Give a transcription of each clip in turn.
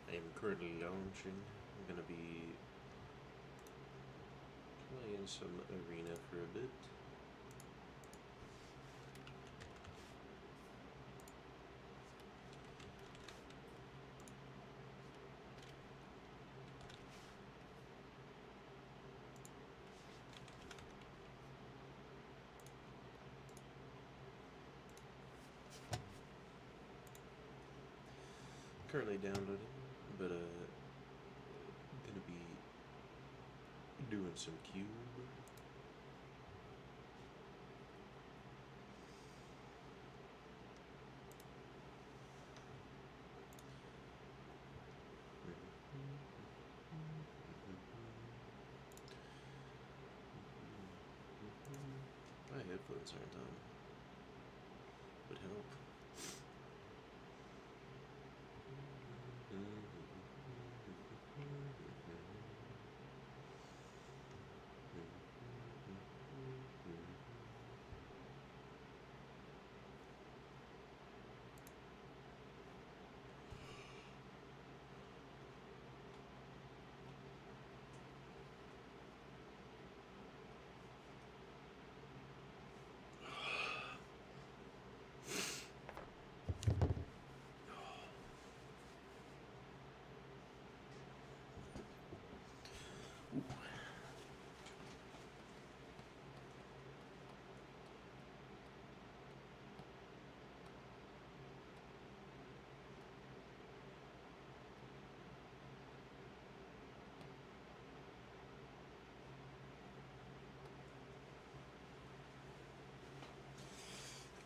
I am currently launching. I'm gonna be playing some arena for a bit. Currently downloading, but gonna be doing some cube. My headphones aren't on. Would help.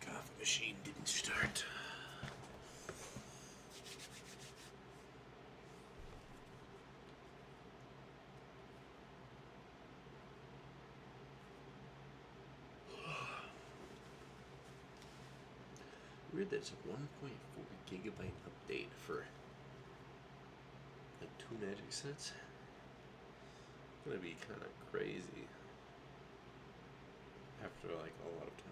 The coffee machine didn't start. Weird that it's a 1.4 gigabyte update for like 2 Magic sets. It's gonna be kind of crazy after like a lot of time.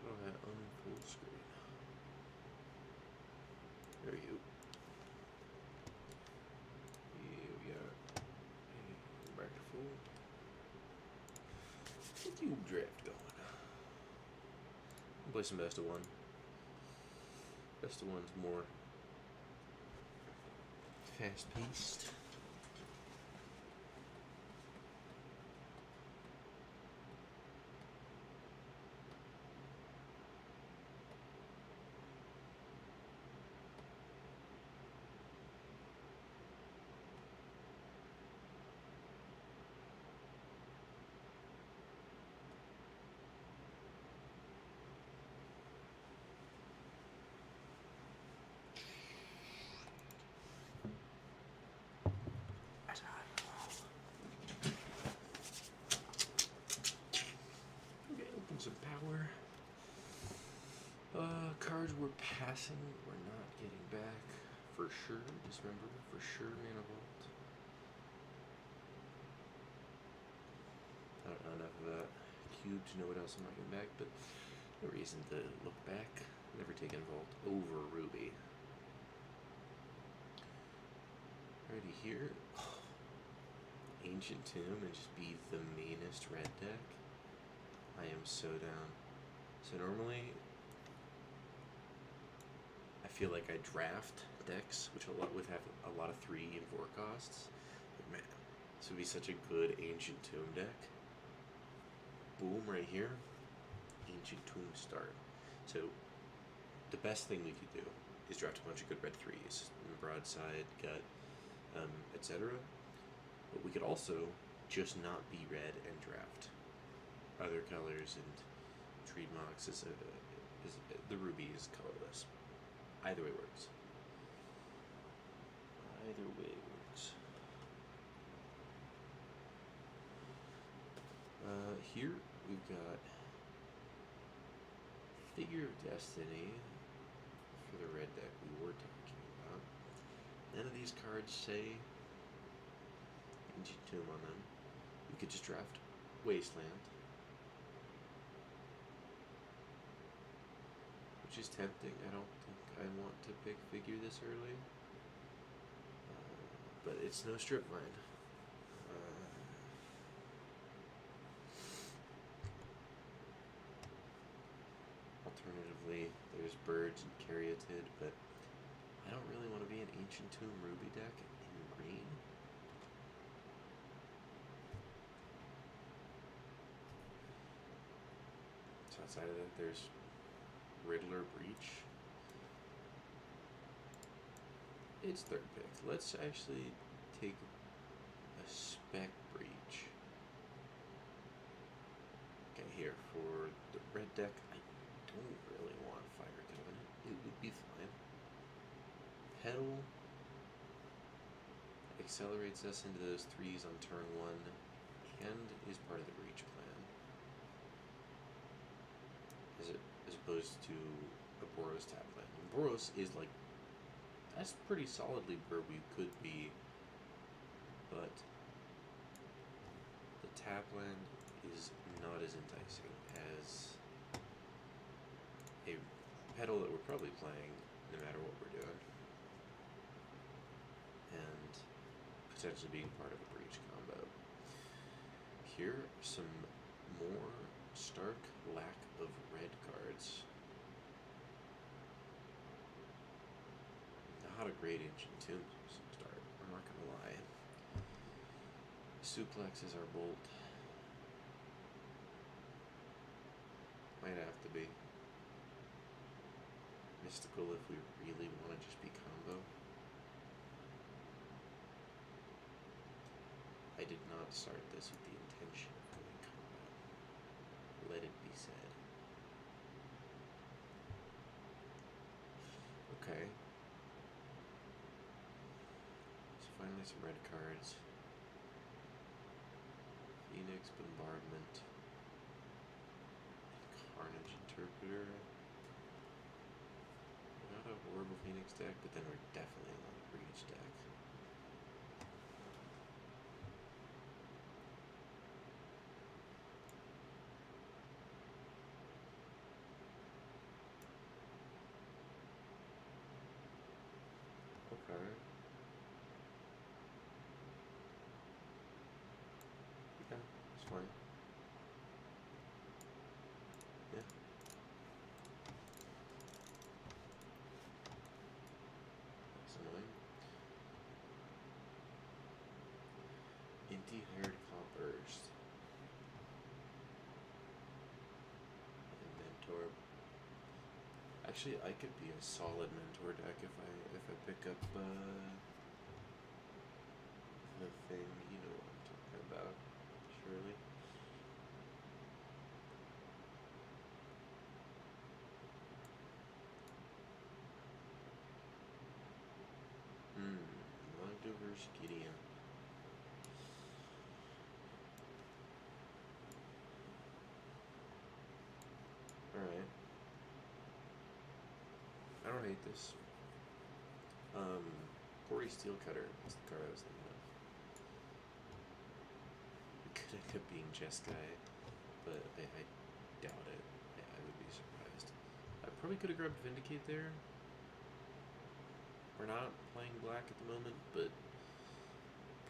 Oh, that on full screen. There you. Here we are. Back to full. Get you draft going. Play some best of one. Best of one's more fast paced. Okay, open some power. Cards we're passing, we're not getting back. For sure, just remember, for sure, Mana Vault. I don't know enough of that cube to know what else I'm not getting back, but no reason to look back. Never taken Vault over Ruby. Already here, Ancient Tomb and just be the meanest red deck. I am so down. So normally, I feel like I draft decks which would have a lot of 3 and 4 costs. But man, this would be such a good Ancient Tomb deck. Boom, right here. Ancient Tomb start. So, the best thing we could do is draft a bunch of good red 3s. Broadside, Gut, etc. But we could also just not be red and draft other colors, and Treed Mox is the ruby is colorless. Either way works. Either way works. Here we've got Figure of Destiny for the red deck we were talking about. None of these cards say Ancient Tomb on them. We could just draft Wasteland, which is tempting. I don't think I want to pick Figure this early, but it's no strip mine. Alternatively, there's Birds and Caryatid, but I don't really want to be an Ancient Tomb Ruby deck in green. So outside of that, there's Riddler Breach. It's third pick. Let's actually take a Spec Breach. Okay, here for the red deck, I don't really want Fire Covenant. It would be fine. Petal accelerates us into those 3s on turn 1 and is part of the Breach plan. As opposed to a Boros Tapland. And Boros is like, that's pretty solidly where we could be, but the Tapland is not as enticing as a Petal that we're probably playing no matter what we're doing, and potentially being part of a Breach combo. Here are some more stark lack of red cards. Not a great Ancient Tomb start, I'm not gonna lie. Suplex is our bolt. Might have to be. Mystical if we really want to just be combo. I did not start this with the intention of going combo. Let it be said. Okay. So finally some red cards. Phoenix Bombardment. Carnage Interpreter. Not a horrible Phoenix deck, but then we're definitely not a Breach deck. Okay. Yeah, it's fine. Yeah. That's annoying. Inti-haired Coppers. And Mentor. Actually, I could be a solid Mentor deck if I pick up the thing. You know what I'm talking about, surely. Magda versus Gideon. Alright. I don't hate this. Quarry Steelcutter is the card I was thinking of. It could end up being Jeskai, but I doubt it. I would be surprised. I probably could have grabbed Vindicate there. We're not playing black at the moment, but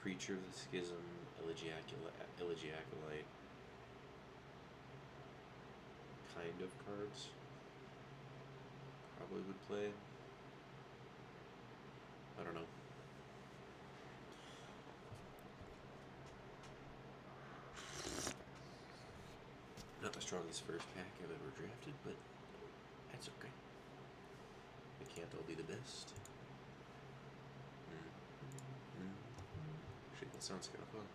Preacher of the Schism, Elegy Acolyte kind of cards probably would play. I don't know. Not the strongest first pack I've ever drafted, but that's okay. I can't all be the best. Actually, that sounds kind of fun.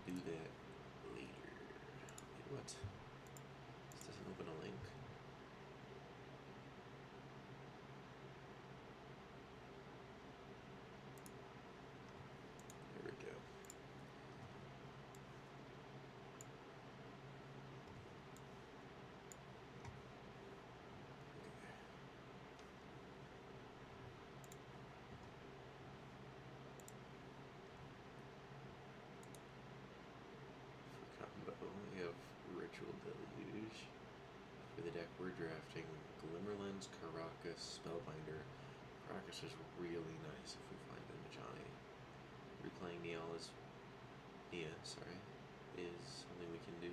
Do that later. Wait, what? This doesn't open a link. There we go. We have Ritual Deluge. For the deck, we're drafting Glimmerlens, Karakas, Spellbinder. Karakas is really nice if we find a Majani. Replaying Nia is something we can do.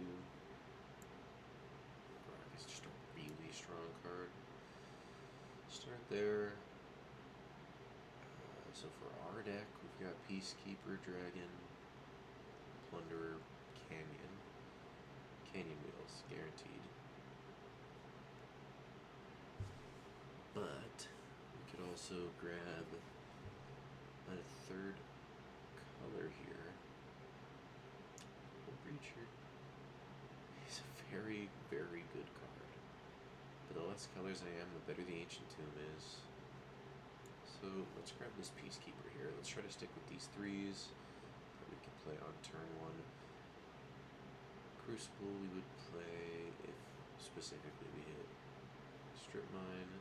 Karakas is just a really strong card. Start there. So for our deck, we've got Peacekeeper, Dragon, Plunderer, Canyon Wheels, guaranteed. But we could also grab a third color here. Breacher. He's a very, very good card. But the less colors I am, the better the Ancient Tomb is. So let's grab this Peacekeeper here. Let's try to stick with these 3s that we can play on turn 1. Crucible we would play if specifically we hit Strip Mine.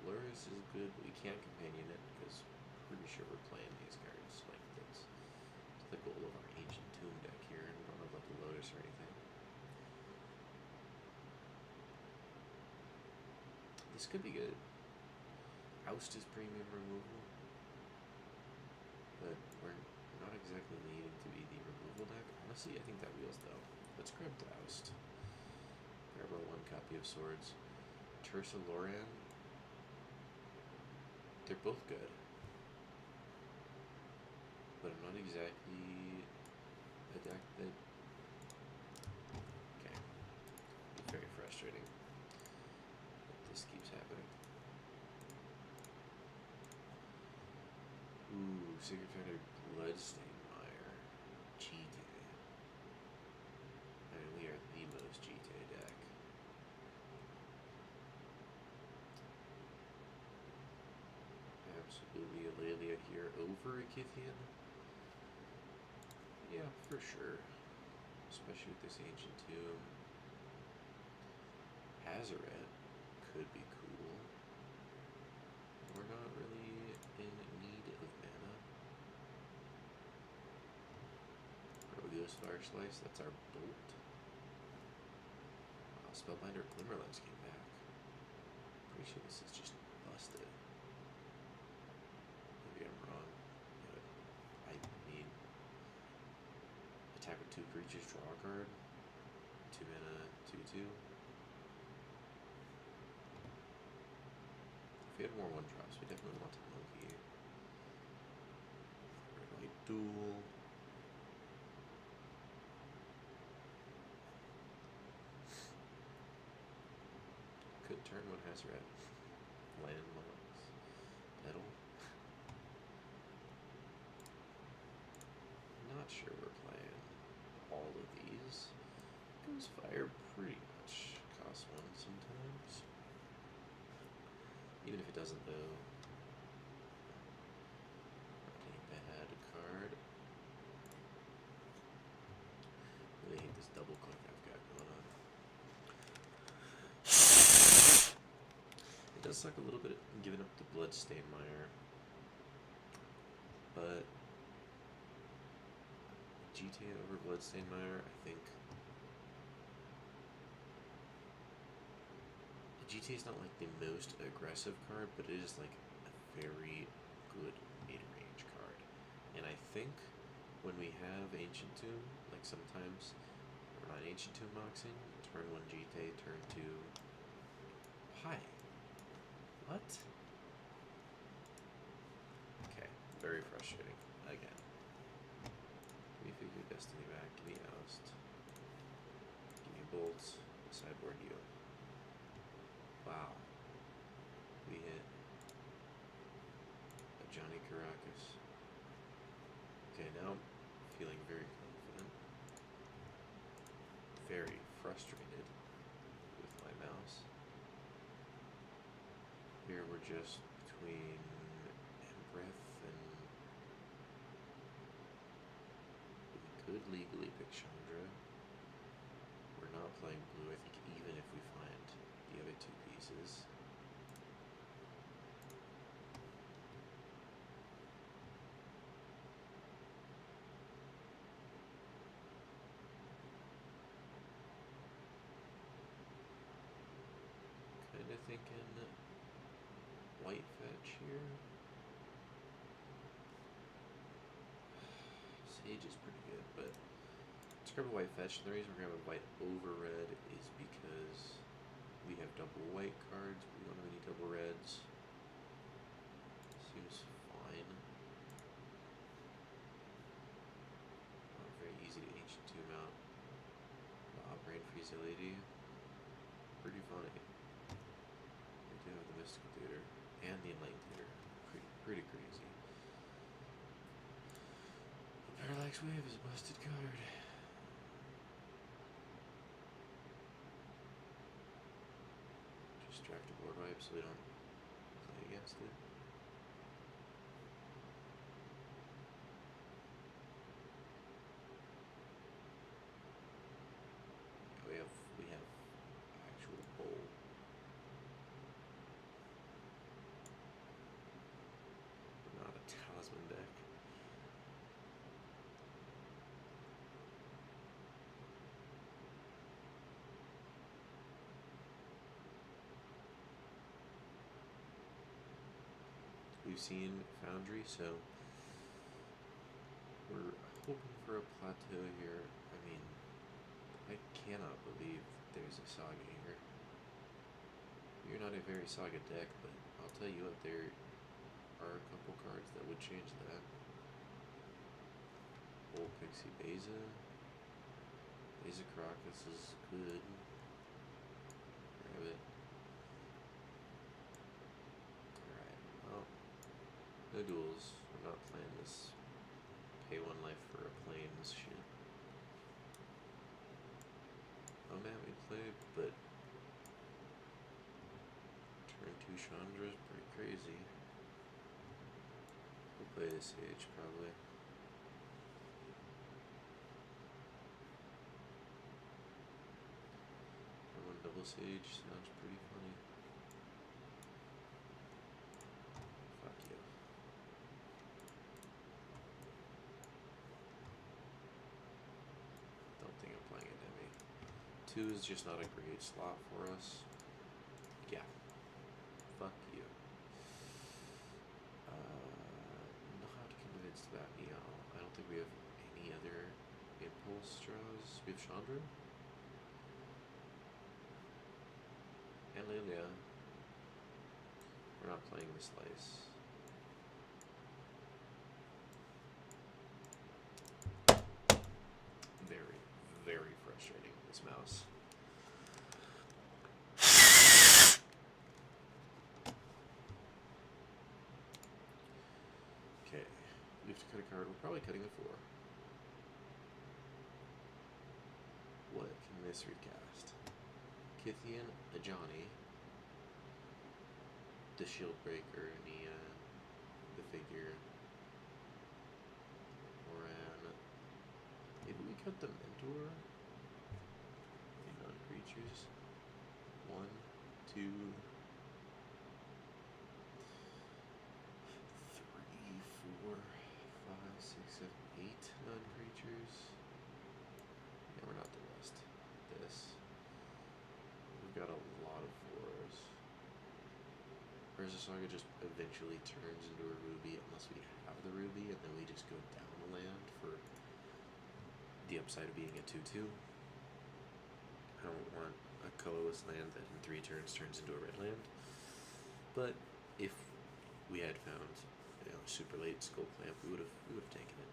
Lurrus is good, but we can't companion it because I'm pretty sure we're playing these cards. Like that's the goal of our Ancient Tomb deck here, and we don't have like a Lotus or anything. This could be good. Oust is premium removal, but we're not exactly needing to be the removal deck. Honestly, I think that wheels though. Let's grab the Oust. Grab our 1 copy of Swords. Tersa Loran. They're both good, but I'm not exactly a deck that. Okay, it's very frustrating that this keeps happening. Ooh, Secret Finder, Bloodstained Mire, GT. I mean, we are the most GT deck. Absolutely Aurelia here over a Kithian. Yeah, for sure. Especially with this Ancient Tomb. Hazoret could be cool. We're not really in need of mana. Rogios Fire Slice, that's our bolt. Spellbinder Glimmerlens came back. Pretty sure this is just busted. Maybe I'm wrong, but I mean, attack with 2 creatures, draw a card, 2 mana, 2/2. If we had more 1-drops, we definitely wanted Monkey. Red White Duel. Could turn 1 Hazoret. Landmarks. Petal. Not sure we're playing all of these. Goes Fire pretty much costs 1 sometimes. Even if it doesn't though. Not a bad card. Really hate this double click I've got going on. It does suck a little bit giving up the Bloodstained Mire. But GTA over Bloodstained Mire, I think. GTA is not like the most aggressive card, but it is like a very good mid-range card. And I think when we have Ancient Tomb, like sometimes we're not Ancient Tomb boxing, turn 1 GTA, turn 2. Hi. What? Okay, very frustrating. Again. Give me Figure Destiny back, give me Oust. Give me Bolts, sideboard you. Wow. We hit a Johnny Caracas. Okay, now I'm feeling very confident. Very frustrated with my mouse. Here we're just between Embreth and we could legally pick Chandra. We're not playing blue, I think, even if we find the other two pieces. Kinda thinking white fetch here. Sage is pretty good, but let's grab a white fetch. The reason we're grabbing white over red is because we have double white cards. We don't have any double reds. Seems fine. Very easy to ancient tomb out. Brain freeze LED. Pretty funny. We do have the Mystical Theater and the Enlightened Theater. Pretty crazy. The Parallax Wave is a busted card. Just draft a board wipe so we don't play against it. We have actual bowl. Not a talisman deck. We've seen Foundry, so we're hoping for a plateau here. I mean, I cannot believe there's a Saga here. You're not a very Saga deck, but I'll tell you what, there are a couple cards that would change that. Old Pixie Beza. Beza Caracas is good. Grab it. Alright, well, no duels. I'm not playing this pay one life for a plains shit. Oh man, we played, but turn 2 Chandra is pretty crazy. We'll play this Sage probably. One double Sage sounds pretty funny. Fuck you. Don't think I'm playing a Demi. 2 is just not a great slot for us. Yeah. Fuck you. Not convinced about Neon. I don't think we have any other impulse straws. We have Chandra. And Lilia. We're not playing the slice. Very, very frustrating, this mouse. Okay, we have to cut a card. We're probably cutting the 4. What can this recast? Kithian, Ajani, the Shield Breaker, Nia, the Figure, Moran. Maybe we cut the Mentor? Non-creatures. 1, 2, 3, 4, 5, 6, 7, 8 non-creatures. Yeah, we're not the best. This. We've got a lot of 4s. Urza Saga just eventually turns into a Ruby unless we have the Ruby, and then we just go down a land for the upside of being a 2/2. I don't want a colorless land that in 3 turns turns into a red land. But if we had found, super late Skull Clamp, we would have taken it.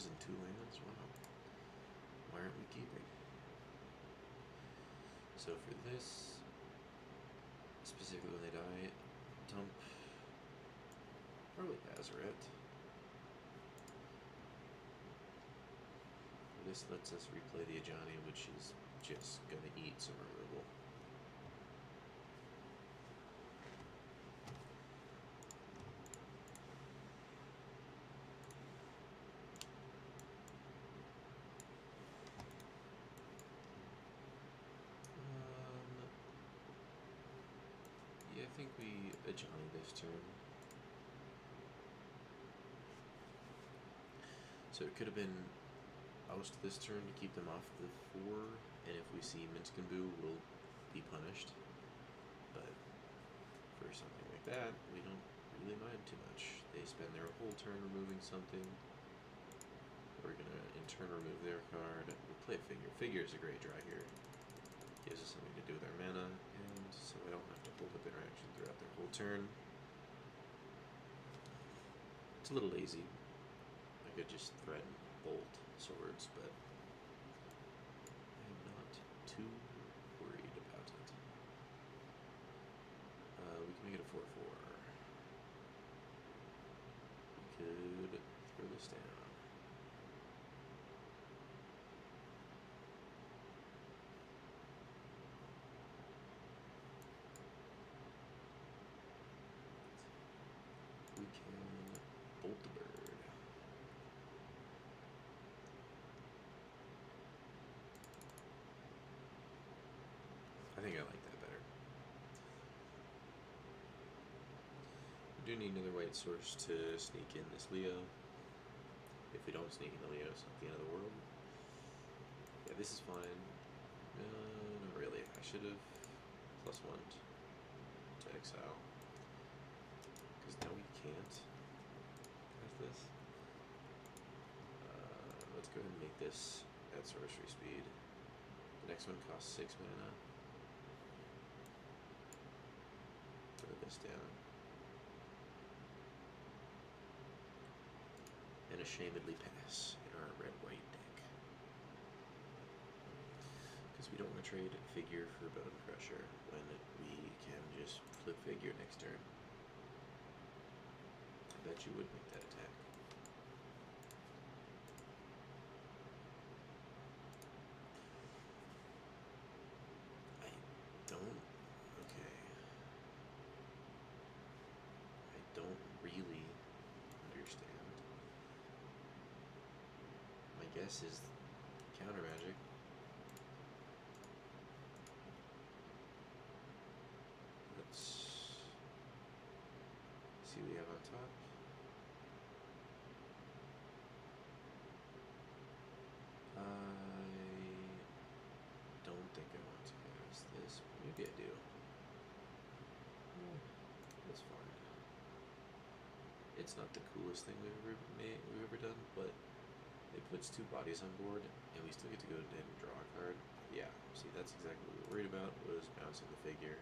stars and 2 lands. Wow. Why aren't we keeping? So for this, specifically when they die, dump probably Azeret. This lets us replay the Ajani, which is just gonna eat some removal. Yeah, I think we Ajani this turn. So it could have been oust this turn to keep them off the 4, and if we see Minskenboo, we'll be punished. But for something like that, we don't really mind too much. They spend their whole turn removing something. We're gonna in turn remove their card. We'll play a figure. Figure is a great draw here. Gives us something to do with our mana, and so I don't have to hold up interaction throughout their whole turn. It's a little lazy. I could just threaten bolt swords, but I'm not too worried about it. We can make it a 4/4. We could throw this down. We can bolt the bird. I think I like that better. We do need another white source to sneak in this Leo. If we don't sneak in the Leo, it's not the end of the world. Yeah, this is fine. Not really. I should have +1 to exile. Because now we can't cast this. Let's go ahead and make this at sorcery speed. The next one costs 6 mana. Throw this down. And ashamedly pass in our red-white deck. Because we don't want to trade figure for Bone Crusher when we can just flip figure next turn. I bet you would make that attack. I don't really understand. My guess is counter magic. Let's see what we have on top. I don't think I want to cast this. Maybe I do. That's fine. It's not the coolest thing we've ever done, but it puts 2 bodies on board, and we still get to go ahead and draw a card. Yeah, see, that's exactly what we were worried about, was bouncing the figure.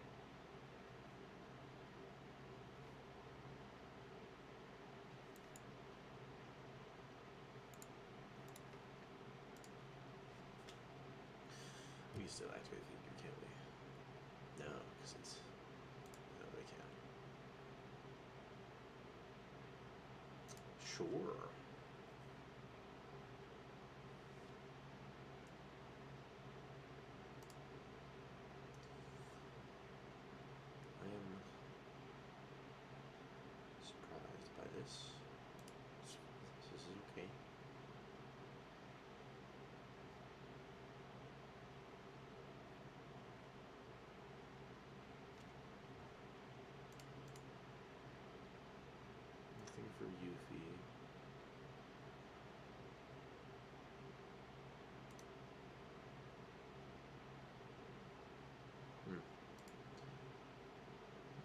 We can still activate figure, can't we? No, because it's... No, we can't. Sure. I am surprised by this. This is okay. Nothing for Yuffie.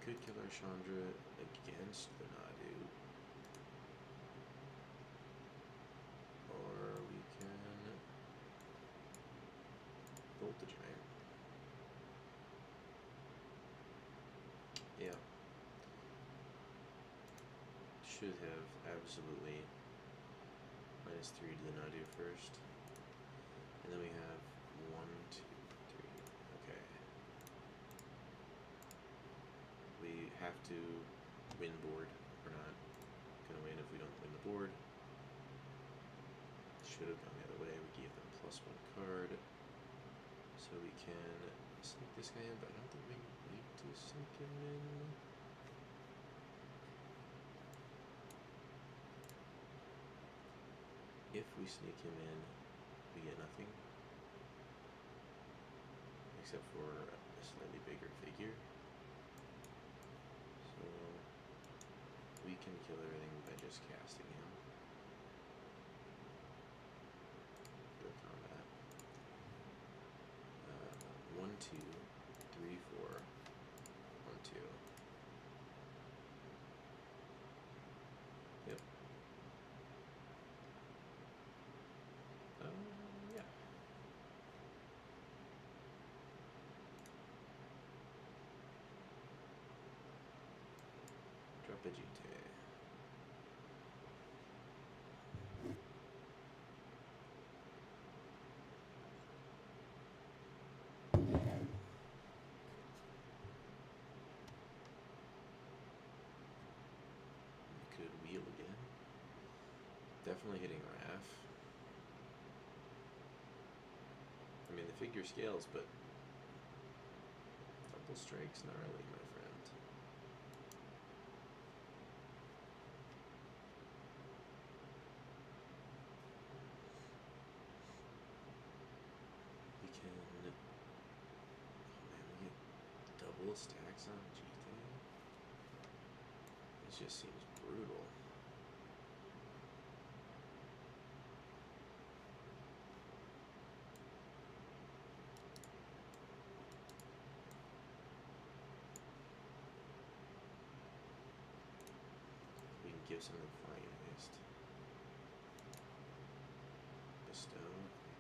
Could kill our Chandra against the Nadu. Or we can bolt the giant. Yeah. Should have absolutely. My -3 to the Nadu first. And then we have 1, 2, 3. Okay. We have to win board. We're not gonna win if we don't win the board. Should have gone the other way. We gave them +1 card. So we can sneak this guy in, but I don't think we need to sneak him in. If we sneak him in, we get nothing. Except for a slightly bigger figure. So we can kill everything by just casting him. Go combat. 1, 2, 3, 4. 1, 2. Yep. Yeah. Drop a GT. Could wheel again. Definitely hitting Raph. I mean, the figure scales, but double strike's gnarly, my friend. We can. Oh man, we get double stacks on GT. It just seems brutal. We can give something finest. Bestow.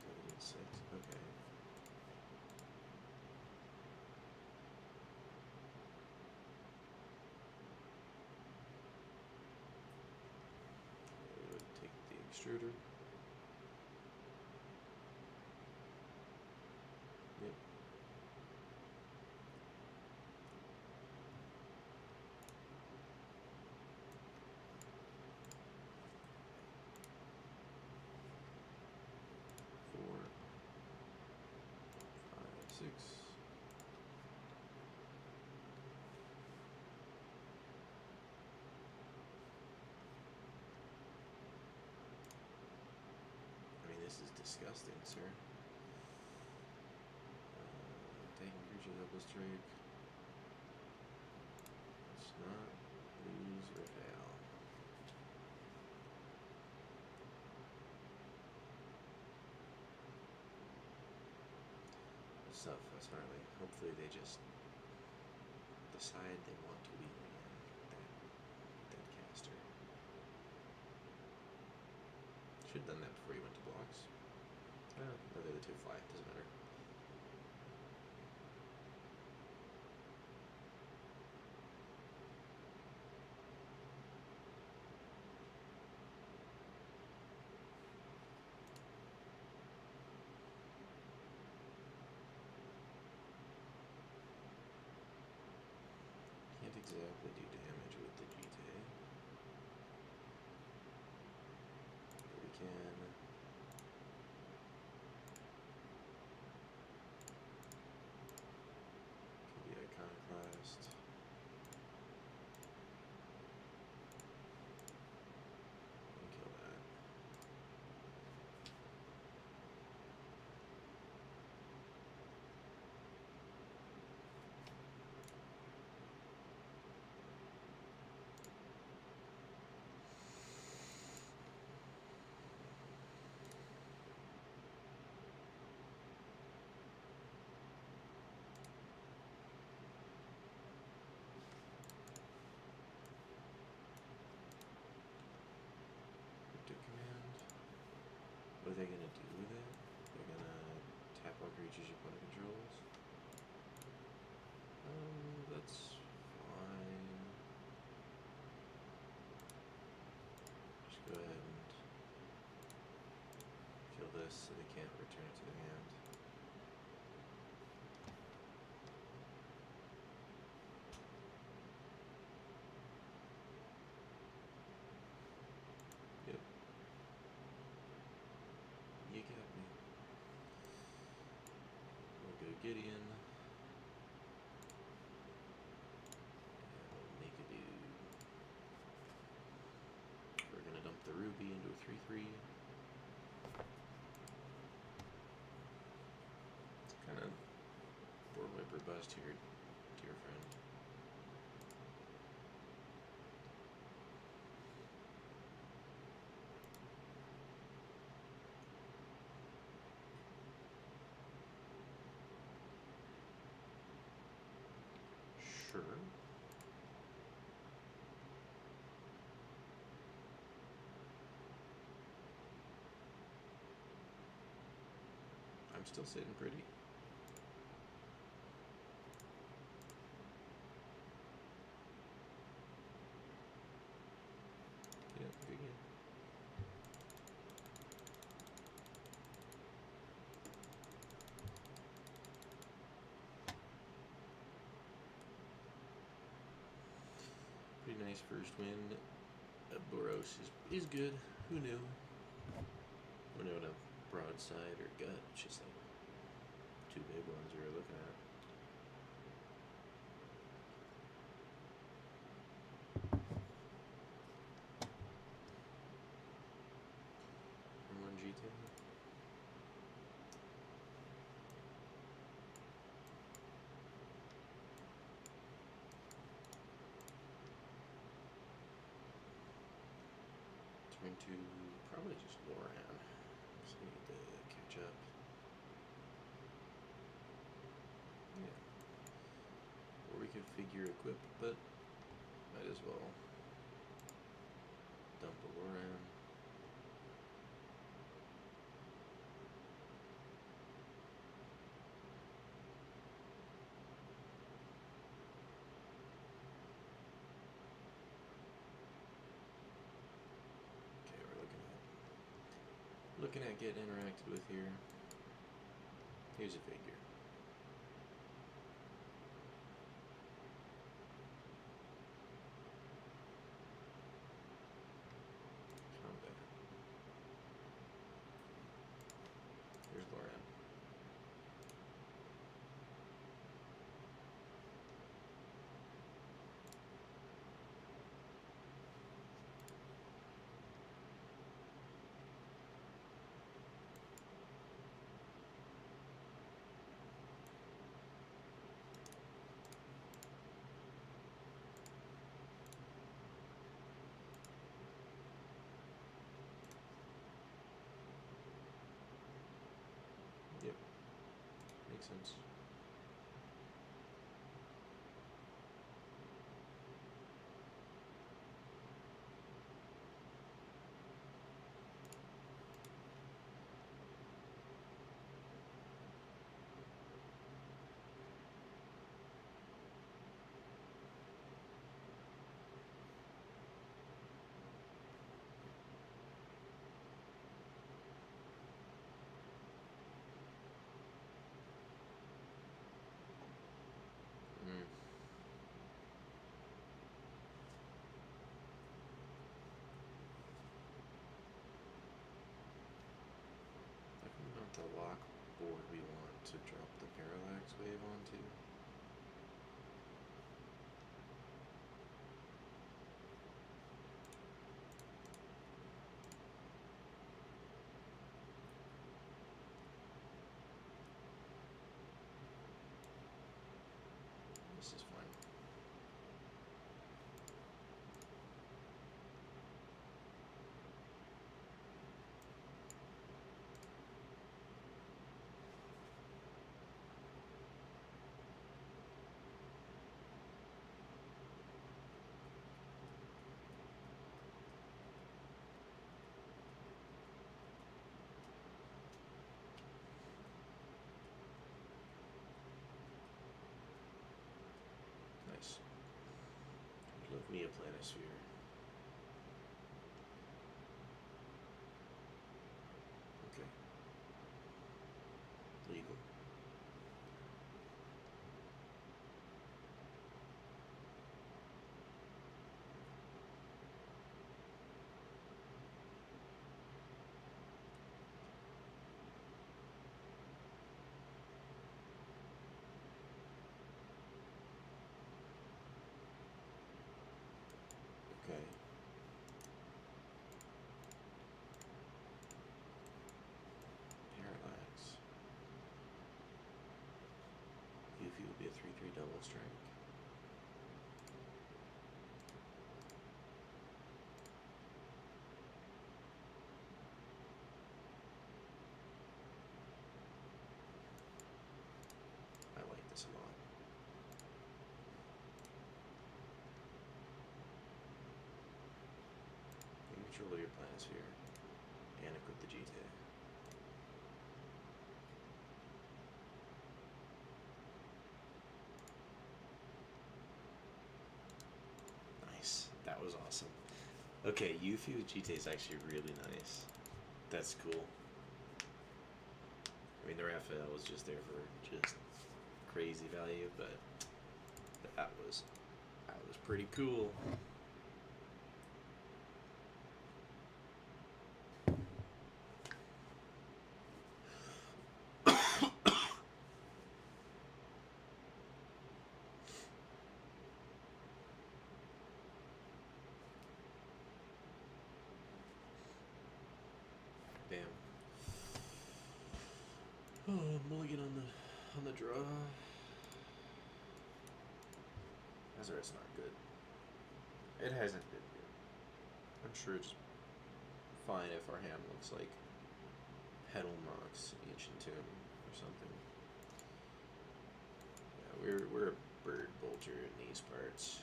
We need 6. Okay. We would take the extruder. Yep. Four, 5, 6. I mean, this is disgusting, sir. Taking creature double strike. Let's not lose or fail. Stuff, that's gnarly. Hopefully they just decide they want to wheel again. That caster. Should have done that before you went to blocks. No, they're the 2 fly. Doesn't matter. Can't exactly do damage with the GT. But we can. Could be Iconoclast. And kill that. Cryptic command. What are they gonna do with it? They're gonna tap all creatures your opponent controls. That's fine. Just go ahead and this, so they can't return it to their hand. Yep. You got me. We'll go Gideon. And we'll make a dude. We're gonna dump the Ruby into a 3/3. Kind of board wiper bust here, dear friend. Sure. I'm still sitting pretty. Yeah, good game. Pretty nice first win. Boros is good. Who knew? Who knew what a broadside or gut? It's just like two big ones we were looking at. G2. Turn to probably just Loran. So we need to catch up. Yeah. Or we could figure equip, but might as well dump a Loran. Looking at getting interacted with here. Here's a figure. Combat. Here's Loran. Yep. Makes sense. The lock board we want to drop the parallax wave onto. This is fine. Nice. Love me a planisphere. Okay. 3/3 double strike. I like this a lot. Take control of your planisphere and equip the GT. Nice. That was awesome. Okay, Yuffie with GT is actually really nice. That's cool. I mean, the Raphael was just there for just crazy value, but that was pretty cool. Damn. Oh, mulligan on the draw. Azar's not good. It hasn't been good. I'm sure it's fine if our hand looks like Petal Mox, Ancient Tomb, or something. Yeah, we're a bird bolter in these parts.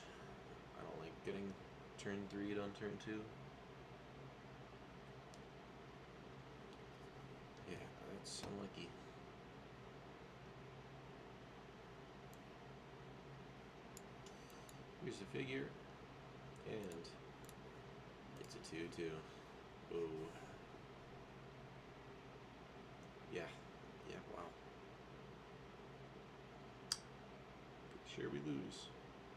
I don't like getting turn 3'd on turn 2. Yeah, that's unlucky. Here's the figure, and it's a 2/2. Oh. Yeah. Yeah, wow. Pretty sure we lose.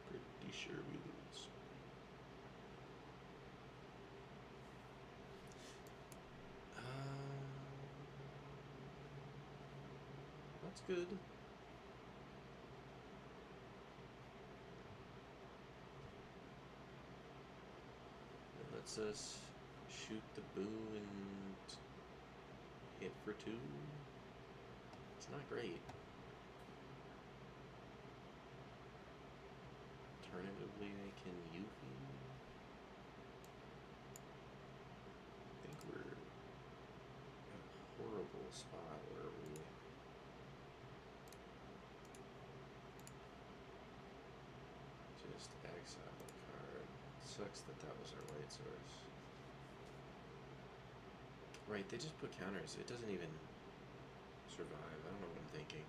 Pretty sure we lose. That's good. It lets us shoot the boo and hit for 2. It's not great. Alternatively, I can Yuffie. I think we're in a horrible spot where we just exile a card. Sucks that was our light source. Right, they just put counters. It doesn't even survive. I don't know what I'm thinking.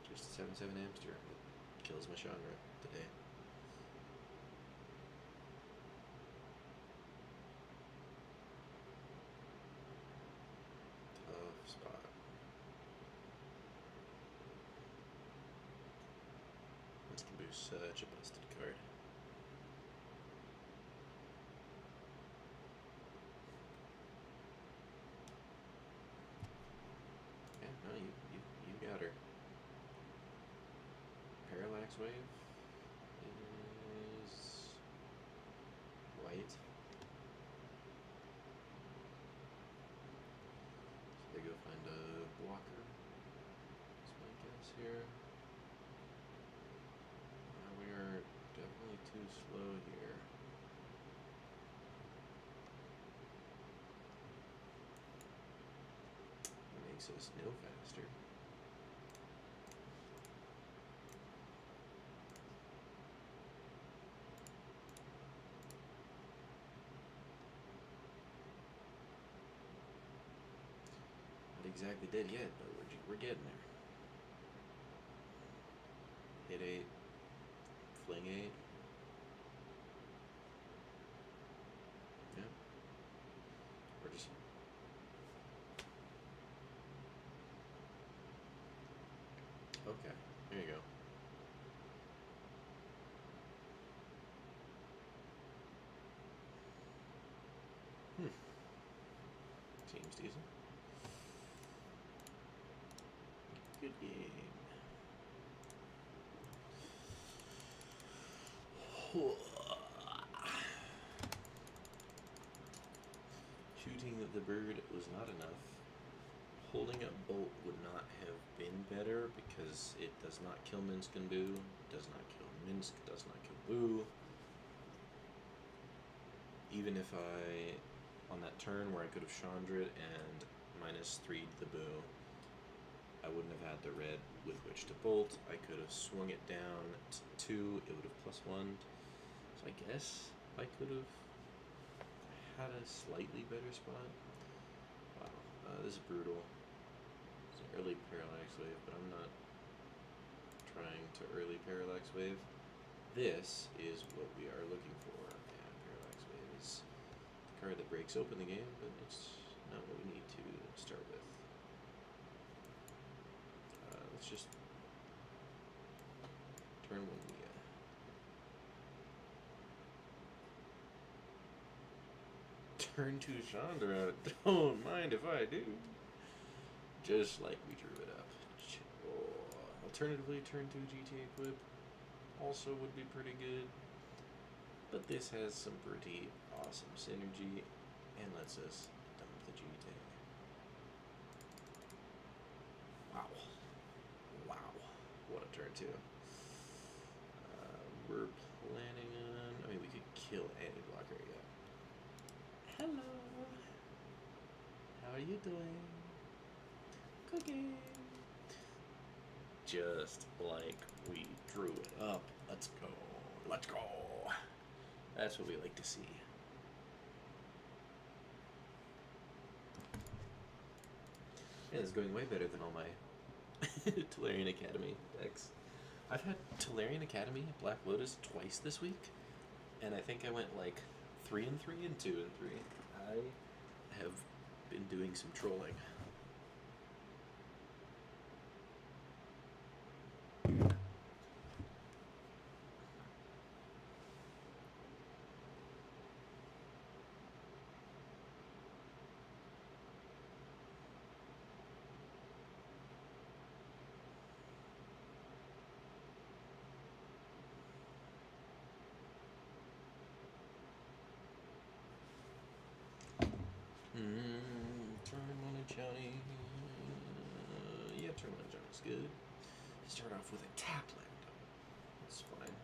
Just 7/7 Amster. It kills my genre today. Tough spot. This can be such a busted card. Yeah, no, you got her. Parallax Wave is white. So they go find a blocker. That's my guess here. We are definitely too slow here. It makes us no faster. Not exactly dead yet, but we're getting there. Hit 8, fling 8. Yeah. We're just. Okay, there you go. Seems decent. Good game. Shooting the bird was not enough. Holding up both Bolt would not have been better because it does not kill Minsk and Boo, does not kill Minsk, does not kill Boo. Even if I, on that turn where I could have Chandra and -3'd the Boo, I wouldn't have had the red with which to bolt. I could have swung it down to 2, it would have +1'd. So I guess I could have had a slightly better spot. Wow, this is brutal. It's an early Parallax Wave, but I'm not trying to early Parallax Wave. This is what we are looking for. Yeah, Parallax Wave is the card that breaks open the game, but it's not what we need to start with. Let's just turn 1 Mia. Turn 2 Chandra. Don't mind if I do. Just like we drew it up. Oh. Alternatively, turn 2 GTA Equip also would be pretty good. But this has some pretty awesome synergy and lets us dump the GTA. Wow. Wow. What a turn 2. We're planning on... I mean, we could kill any blocker yet. Hello. How are you doing? Cooking. Just like we drew it up. Let's go. Let's go. That's what we like to see. Yeah, it's going way better than all my Tolarian Academy decks. I've had Tolarian Academy, Black Lotus, twice this week, and I think I went like 3-3 and 2-3. I have been doing some trolling. Turn 1 Johnny. Yeah, turn 1 Johnny's good. Start off with a tap land. That's fine.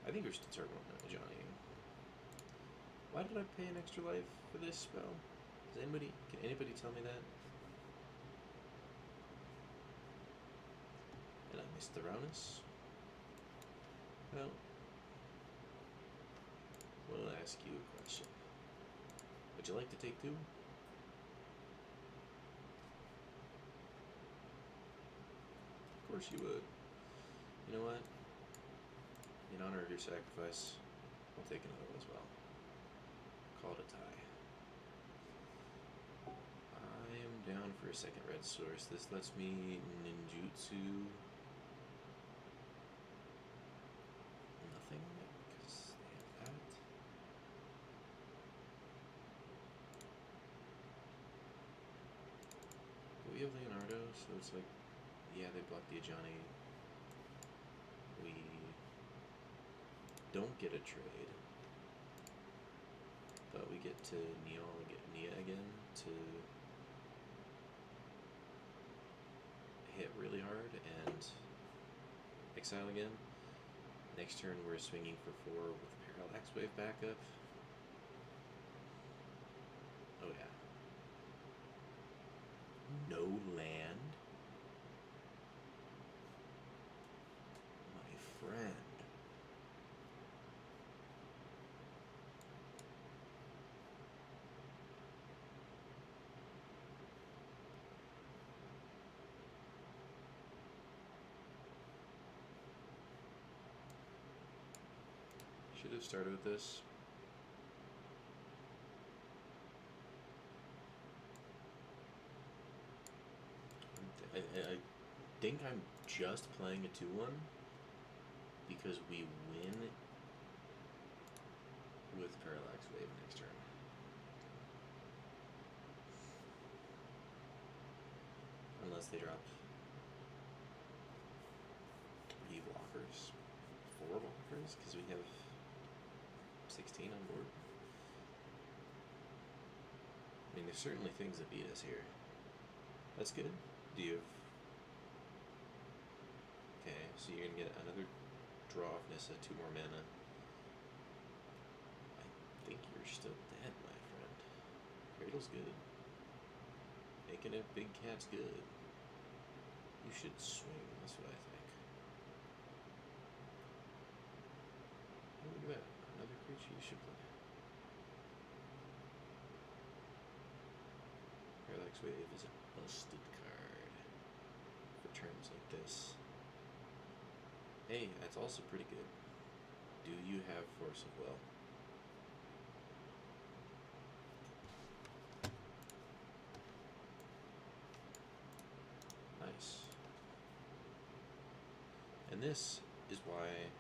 I think we're still turn 1 Johnny. Why did I pay an extra life for this spell? Can anybody tell me that? And I missed the Raunus. Well, we'll ask you a question. Would you like to take 2? Of course you would. You know what? In honor of your sacrifice, I'll take another one as well. Call it a tie. I am down for a second red source. This lets me ninjutsu nothing, because they have that. But we have Leonardo, so it's like, yeah, they block the Ajani. We don't get a trade, but we get to Neil and get Nia again to hit really hard and exile again. Next turn we're swinging for 4 with Parallax Wave backup. Oh yeah. No land? My friend. Should have started with this. I think I'm just playing a 2-1 because we win with Parallax Wave next turn. Unless they drop 3 blockers. 4 blockers, because we have 16 on board. I mean, there's certainly things that beat us here. That's good. Do you have... Okay, so you're gonna get another draw off Nissa, 2 more mana. I think you're still dead, my friend. Cradle's good. Making it big cat's good. You should swing, that's what I think. Oh, look at that. Another creature you should play. Parallax Wave is a busted card for turns like this. Hey, that's also pretty good. Do you have Force of Will? Nice. And this is why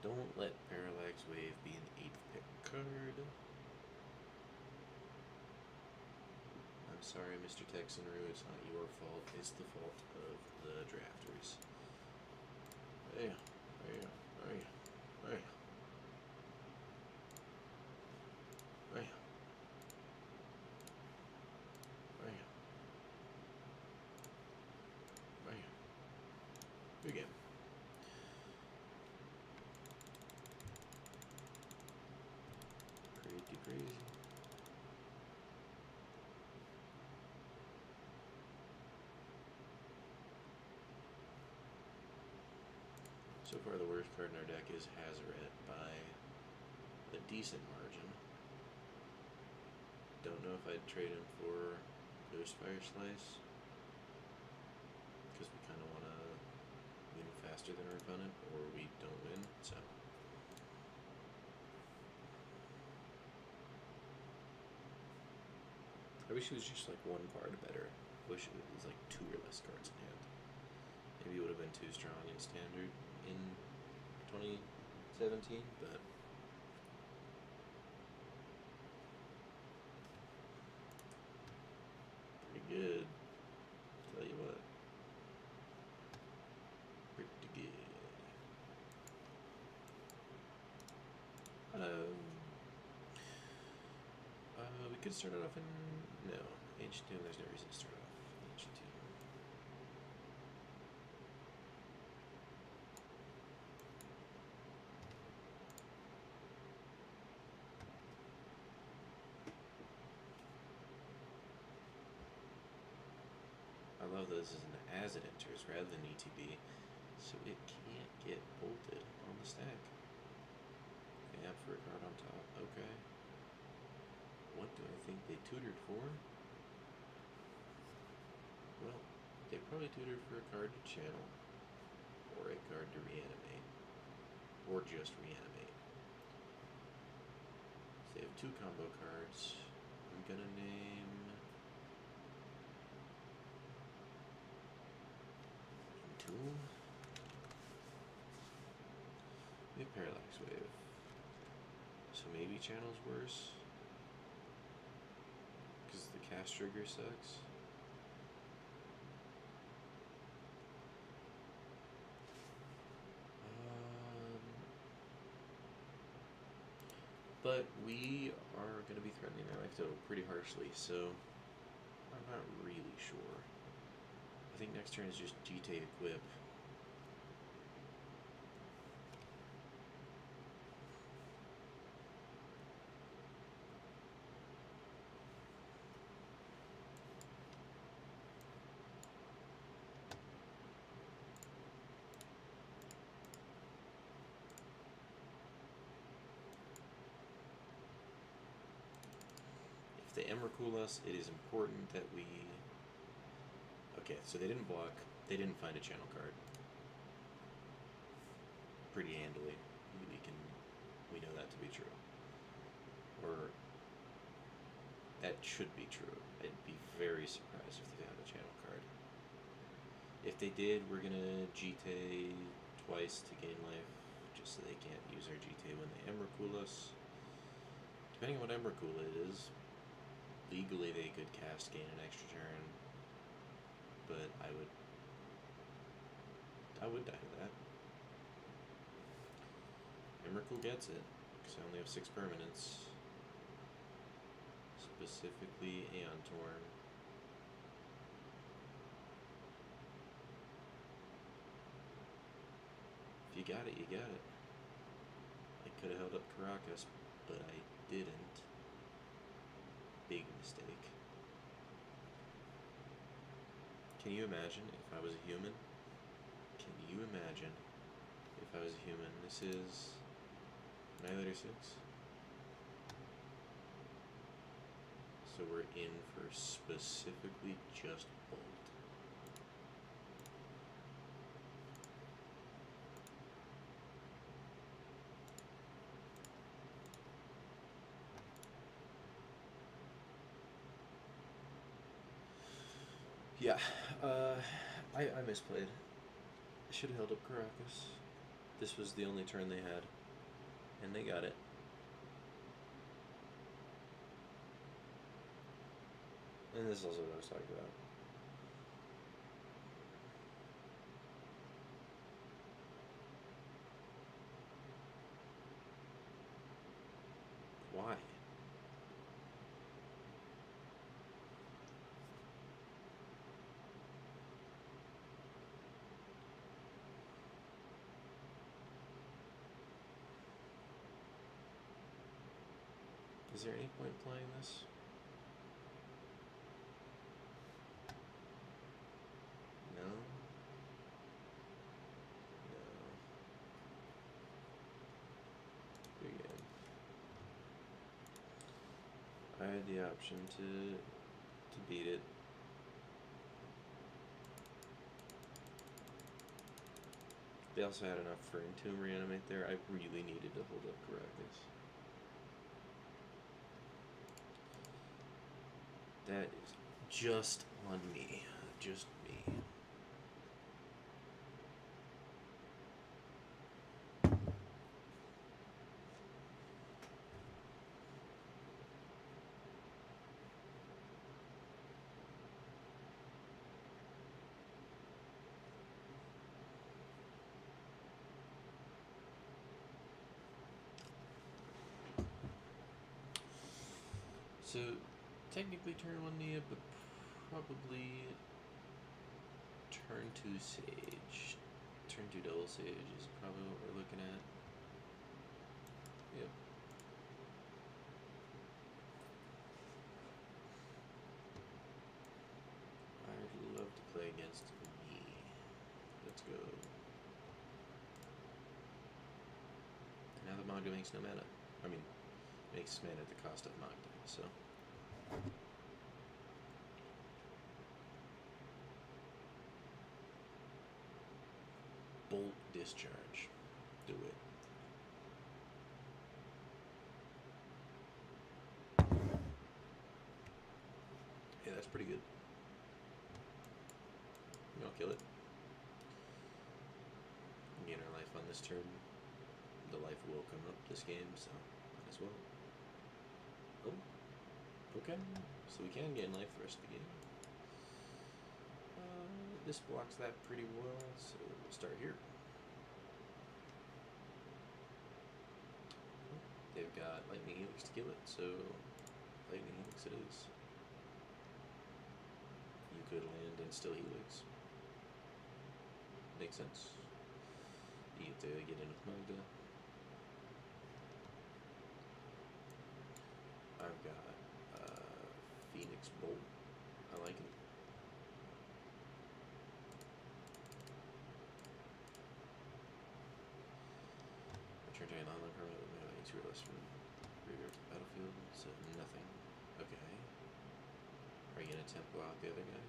don't let Parallax Wave be an 8th pick card. I'm sorry, Mr. Texanru, it's not your fault. It's the fault of the drafters. Hey, hey, hey, hey, hey, hey, hey. Good game. Pretty crazy. So far, the worst card in our deck is Hazoret by a decent margin. Don't know if I'd trade him for Ghostfire Slice, because we kind of want to win faster than our opponent, or we don't win, so. I wish it was just like 1 card better. I wish it was like 2 or less cards in hand. Maybe it would have been too strong in Standard in 2017, but pretty good. Tell you what. Pretty good. We could start it off in... No. Ancient Tomb, there's no reason to start off in Ancient Tomb. I love this as it enters rather than ETB, so it can't get bolted on the stack. Yeah, for a card on top. Okay. What do I think they tutored for? Well, they probably tutored for a card to channel, or a card to reanimate, or just reanimate. So they have 2 combo cards. I'm gonna name... Entomb? We have Parallax Wave. So maybe channel's worse, because the cast trigger sucks. But we are going to be threatening their life total pretty harshly, so I'm not really sure. I think next turn is just GT equip. If they Emrakul us, it is important that we... Okay, so they didn't block. They didn't find a channel card. Pretty handily. We know that to be true. Or that should be true. I'd be very surprised if they found a channel card. If they did, we're gonna GT twice to gain life, just so they can't use our GT when they Emrakul us. Depending on what Emrakul it is, legally they could cast gain an extra turn, but I would die to that. Emrakul gets it, because I only have 6 permanents. Specifically Aeon Torn. got it, you got it. I could have held up Caracas, but I didn't. Big mistake. Can you imagine if I was a human? Can you imagine if I was a human? This is Annihilator 6. So we're in for specifically just Bolt. Yeah, I misplayed. I should have held up Caracas. This was the only turn they had, and they got it. And this is also what I was talking about. Why? Is there any point playing this? No? No. Big game. I had the option to beat it. They also had enough for Entomb Reanimate there. I really needed to hold up Caracas. That is just on me. Just me. So, technically turn 1 Nia, but probably turn 2 Sage. Turn 2 Double Sage is probably what we're looking at. Yep. I'd love to play against me. Let's go. Now the Magda makes no mana. I mean, makes mana at the cost of Magda, so. Bolt Discharge. Do it. Yeah, that's pretty good. I'll kill it. Gain our life on this turn. The life will come up this game, so might as well. Oh. Okay. So we can gain life the rest of the game. This blocks that pretty well, so we'll start here. They've got Lightning Helix to kill it, so Lightning Helix it is. You could land and still Helix. Makes sense. You get to get in with Magda. I've got Phoenix Bolt. I like it. Return to an online permanent with melee 2 or less from graveyard to the battlefield, so nothing. Okay. Are you gonna attempt block the other guy?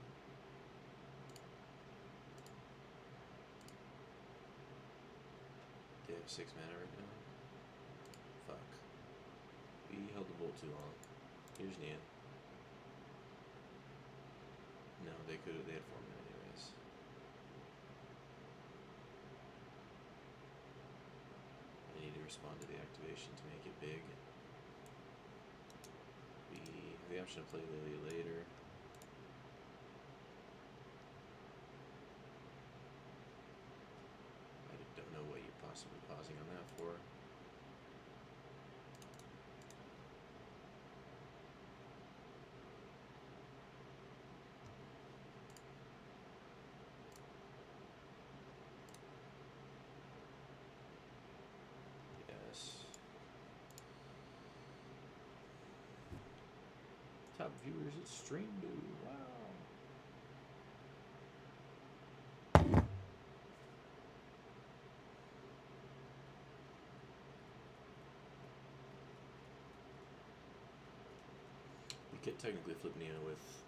They have 6 mana right now. Fuck. We held the bolt too long. Here's Nia. No, they had 4 mana anyways. I need to respond to the activation to make it big. We have the option to play Lily later. I don't know what you're possibly pausing on that for. job, viewers. It's streamed. Wow. We could technically flip Neo with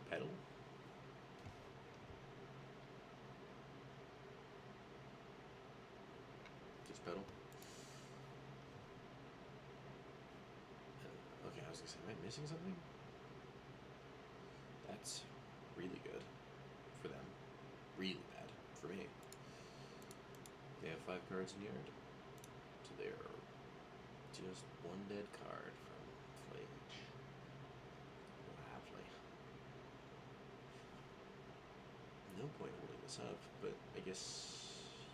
pedal. Just pedal. Okay, I was gonna say, am I missing something? That's really good for them. Really bad for me. They have 5 cards in yard. So they're just one dead card from Flage. Lovely. No point holding this up, but I guess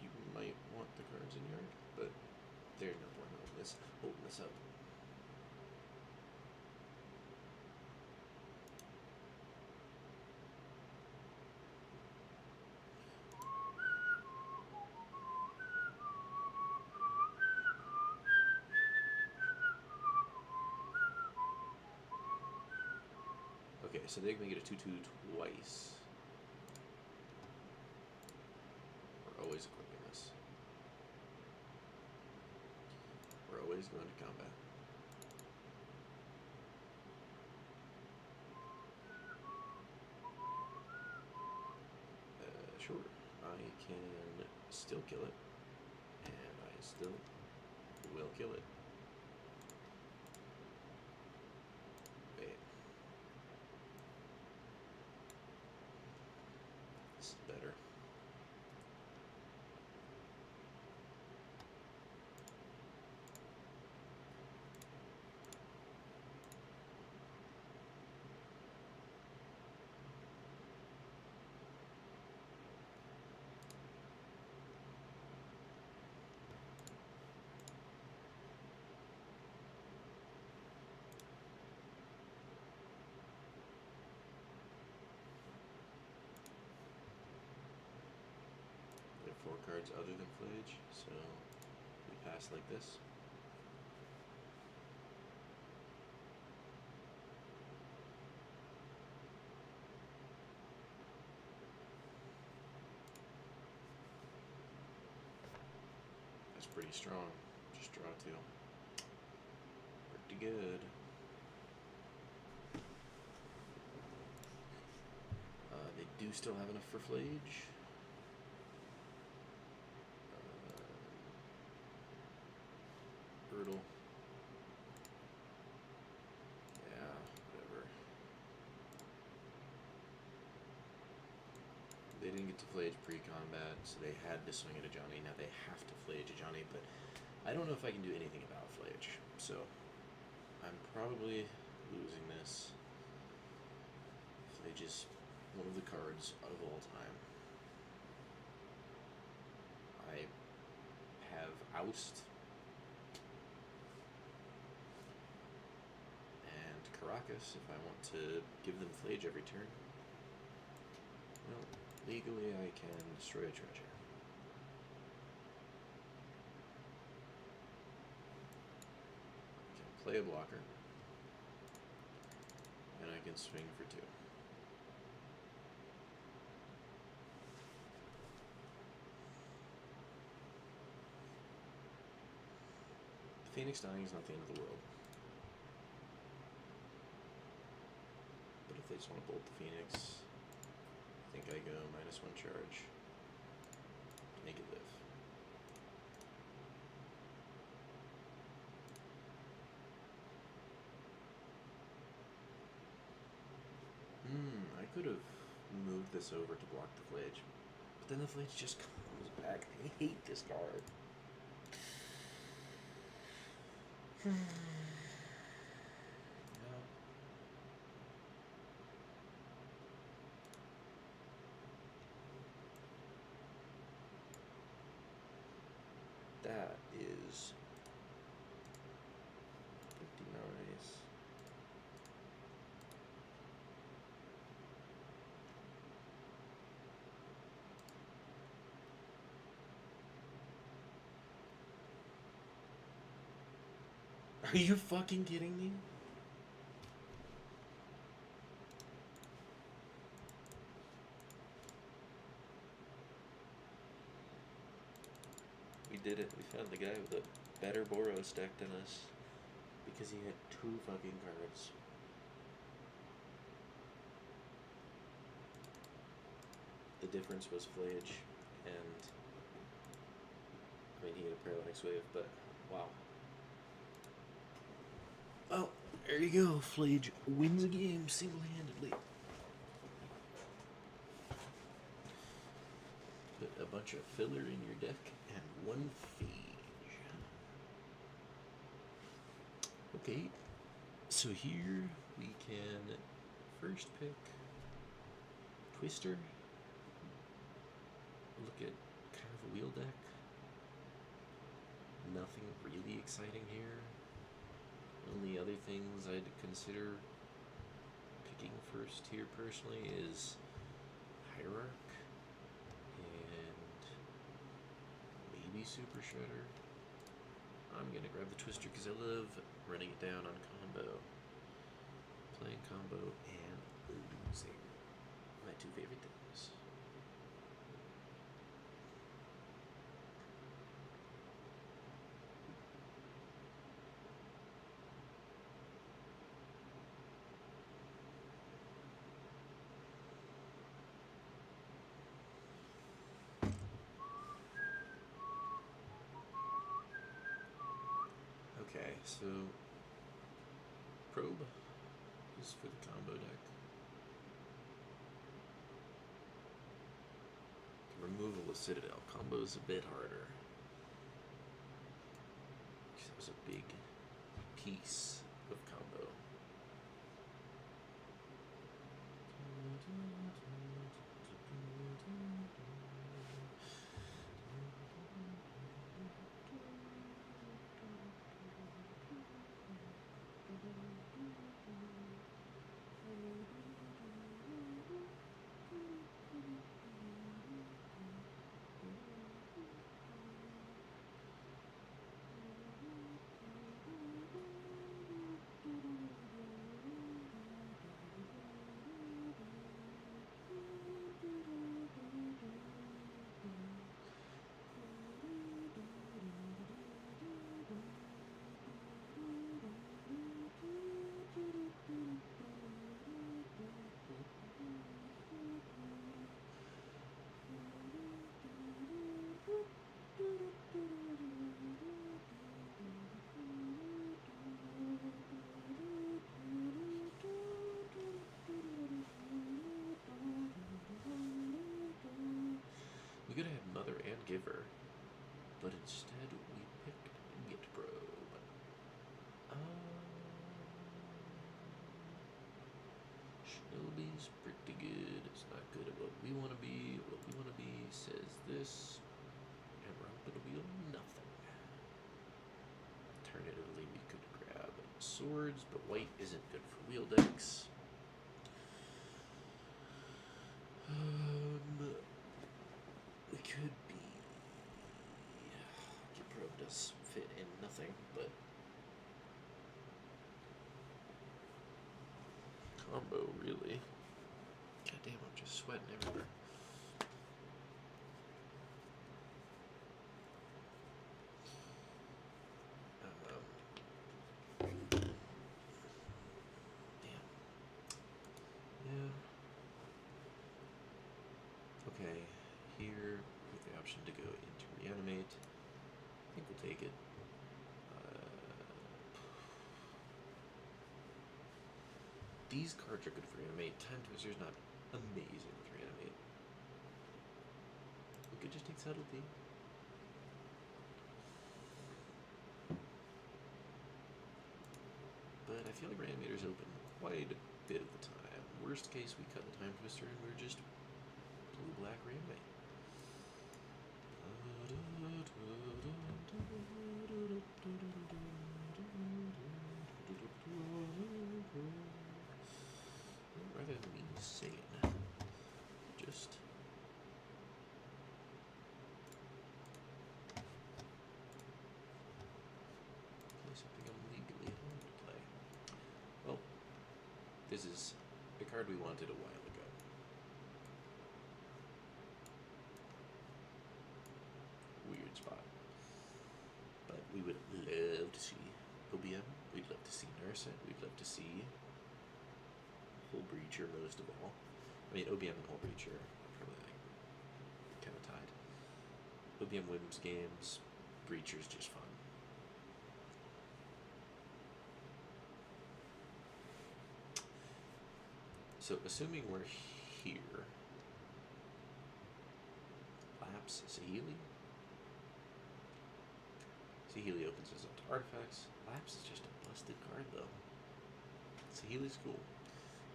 you might want the cards in yard, but there's no point holding this up. Okay, so they can make it a 2/2 twice. We're always equipping this. We're always going to combat. Sure, I can still kill it, and I still will kill it. Wait. This is better. There are 4 cards other than Flage, so we pass like this. That's pretty strong. Just draw 2. Pretty good. They do still have enough for Flage. Brutal. Yeah, whatever. They didn't get to Flage pre-combat, so they had to swing at Ajani. Now they have to Flage Ajani, but I don't know if I can do anything about Flage, so I'm probably losing this. Flage is one of the cards of all time. I have Oust and Caracas if I want to give them Flage every turn. Well, legally I can destroy a treasure. I can play a blocker. And I can swing for 2. Phoenix dying is not the end of the world. But if they just want to bolt the Phoenix, I think I go -1 charge to make it live. I could have moved this over to block the Flage, but then the Flage just comes back. I hate this card. No. That is pretty nice. Are you fucking kidding me? We did it. We found the guy with a better Boros deck than us. Because he had 2 fucking cards. The difference was Flage, and I mean he had a Parallax Wave, but wow. Well, there you go. Flage wins a game single-handedly. Put a bunch of filler in your deck and 1 Phage. Okay, so here we can first pick Twister. Look at kind of a wheel deck. Nothing really exciting here. Only other things I'd consider picking first here personally is Hierarch and maybe Super Shredder. I'm gonna grab the Twister because I love running it down on combo. Playing combo and losing. My 2 favorite things. Okay, so Probe is for the combo deck. Removal of Citadel. Combo's a bit harder. That was a big piece of combo. We could have had Mother and Giver, but instead we picked Git Probe. Shinobi's pretty good. It's not good at what we want to be. What we want to be says this, and we're up at a wheel nothing. Alternatively, we could grab swords, but white isn't good for wheel decks. We could be. Git Probe does fit in nothing, but combo really. God damn, I'm just sweating everywhere. Damn. Yeah. Okay, here with the option to go into Reanimate. I think we'll take it. These cards are good for Reanimate. Time Twister's not amazing with Reanimate. We could just take Subtlety. But I feel like Reanimator's open quite a bit of the time. Worst case, we cut the Time Twister and we're just blue-black Reanimate. Rather than me saying, just play something I'm legally This is a card we wanted a while ago. Weird spot. But we would love to see OBM. We'd love to see Nurset. We'd love to see Hull Breacher most of all. I mean, OBM and Hull Breacher are probably like kind of tied. OBM wins games. Breacher's just fun. So, assuming we're here, Lapse Saheeli. Saheeli opens us up to artifacts. Lapse is just a busted card, though. Saheeli's cool,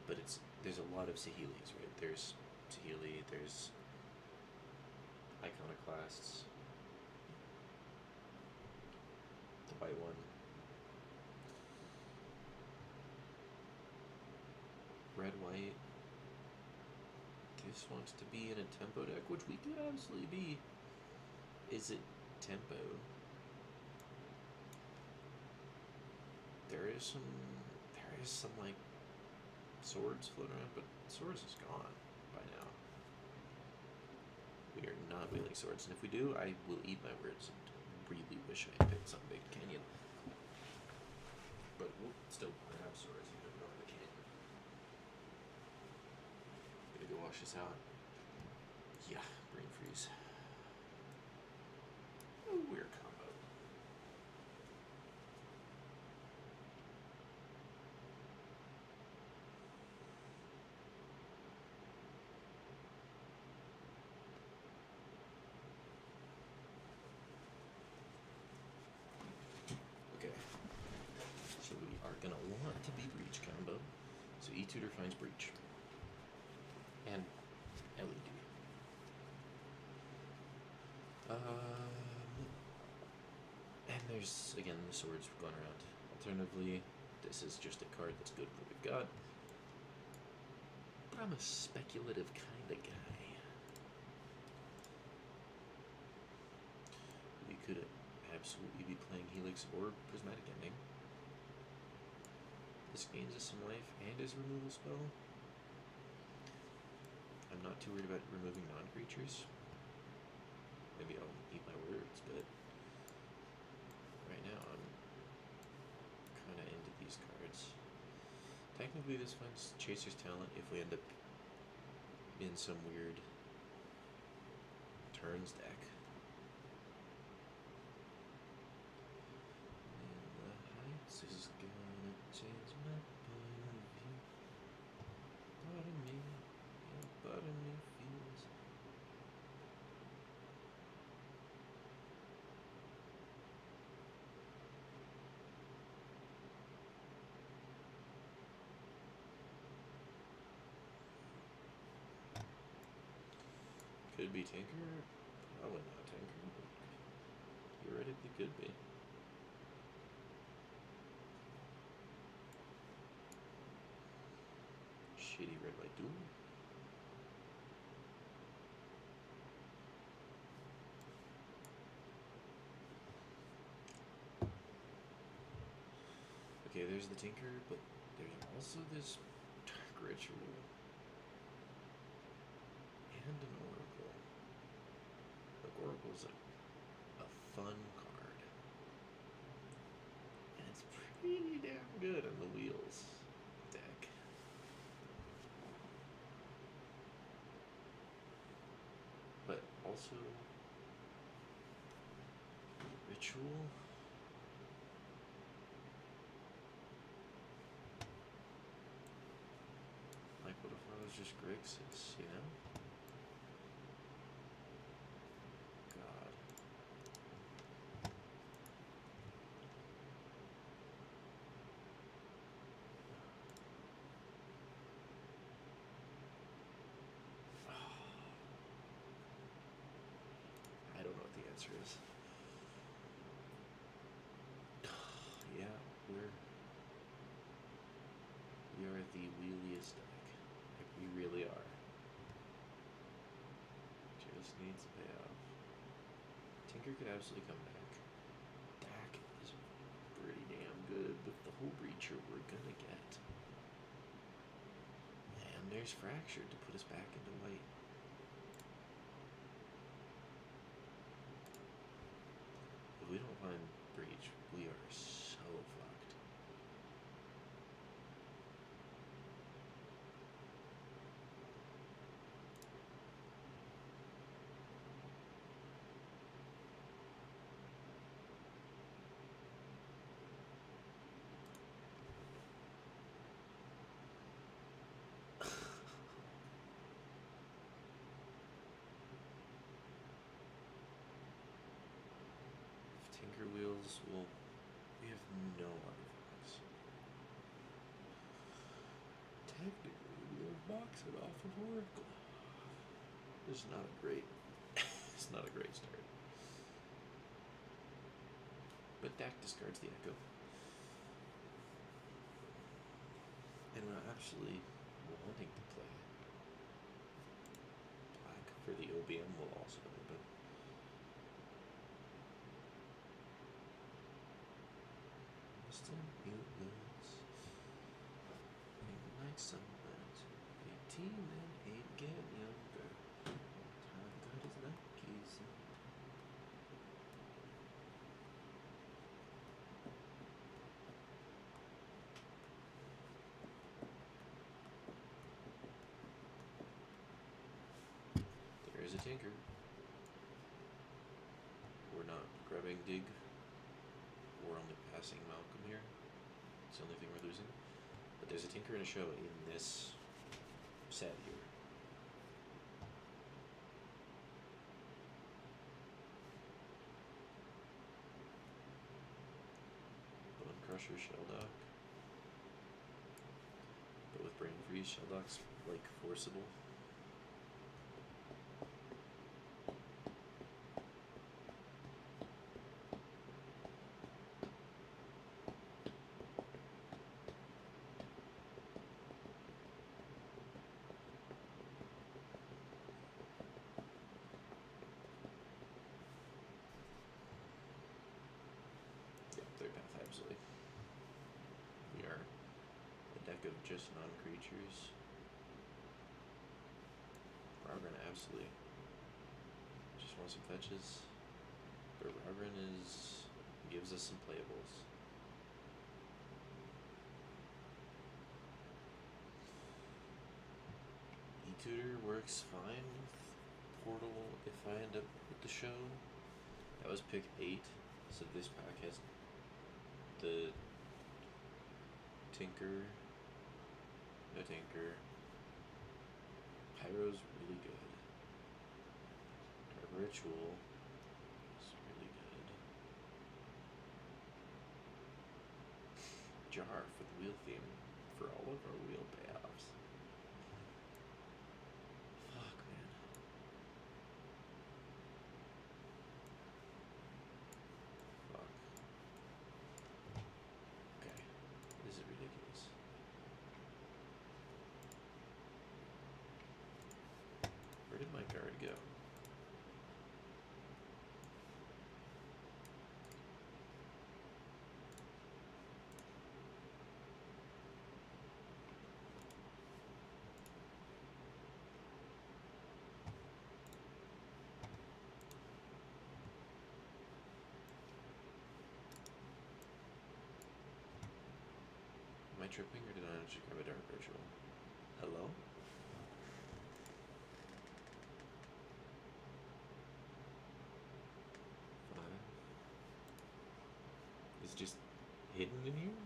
but there's a lot of Saheelis, right? There's Saheeli, there's Iconoclasts, the white one, red, white. This wants to be in a tempo deck, which we could absolutely be. Is it tempo? There is some like swords floating around, but swords is gone by now. We are not wheeling swords, and if we do, I will eat my words and really wish I had picked some big canyon. But we'll still grab swords even if we're over the canyon. Gonna go wash this out. Yeah, brain freeze. A weird combo. Okay. So we are gonna want to be breach combo. So E-Tutor finds breach. And LED. And there's, again, the swords going around. Alternatively, this is just a card that's good for what we've got. But I'm a speculative kind of guy. We could absolutely be playing Helix or Prismatic Ending. This gains us some life and is a removal spell. I'm not too worried about removing non-creatures. Maybe I'll eat my words, but right now I'm kind of into these cards. Technically this one's Chaser's Talent if we end up in some weird turns deck. In the heights is gonna change my point of view. Part of me feels. Could be Tinker, probably not Tinker, but theoretically could be. Shitty red white duel. Okay, there's the Tinker, but there's also this Dark Ritual and an Oracle. Like, Oracle's a fun card, and it's pretty damn good on the wheels deck. But also, Ritual. Like, what if I was just Grixis, you know? God. I don't know what the answer is. Yeah, we are the wheeliest deck. Like, we really are. Just needs a payoff. Tinker could absolutely come back. Dak is pretty damn good with the Hull Breacher we're gonna get. There's Fractured to put us back into white. If we don't find Breach, we are so fucked. Tinker Wheels will... We have no artifacts. Technically, we'll box it off of Oracle. It's not a great... it's not a great start. But Dak discards the Echo. And we're actually wanting to play black for the OBM will also open. Still mutants. Like sunburns. 18 and 8 get younger. Time got his Nikes. There is a Tinker. We're not grabbing Dig. We're only passing Malcolm here. It's the only thing we're losing. But there's a Tinker and a Show in this set here. Bone Crusher, Sheldock. But with Brain Freeze, Sheldock's like forcible. Absolutely. We are a deck of just non-creatures. Rogren absolutely just wants some fetches. But Rogren gives us some playables. E-Tutor works fine with Portal if I end up with the Show. That was pick 8, so this pack has the Tinker, no Tinker. Pyro's really good. Dark Ritual is really good. Jar for the wheel theme for all of our wheel payoffs. Fuck, man. Fuck. Okay. This is ridiculous. Where did my card go? Am I tripping or did I actually grab a Dark Ritual? Hello? Is it just hidden in here?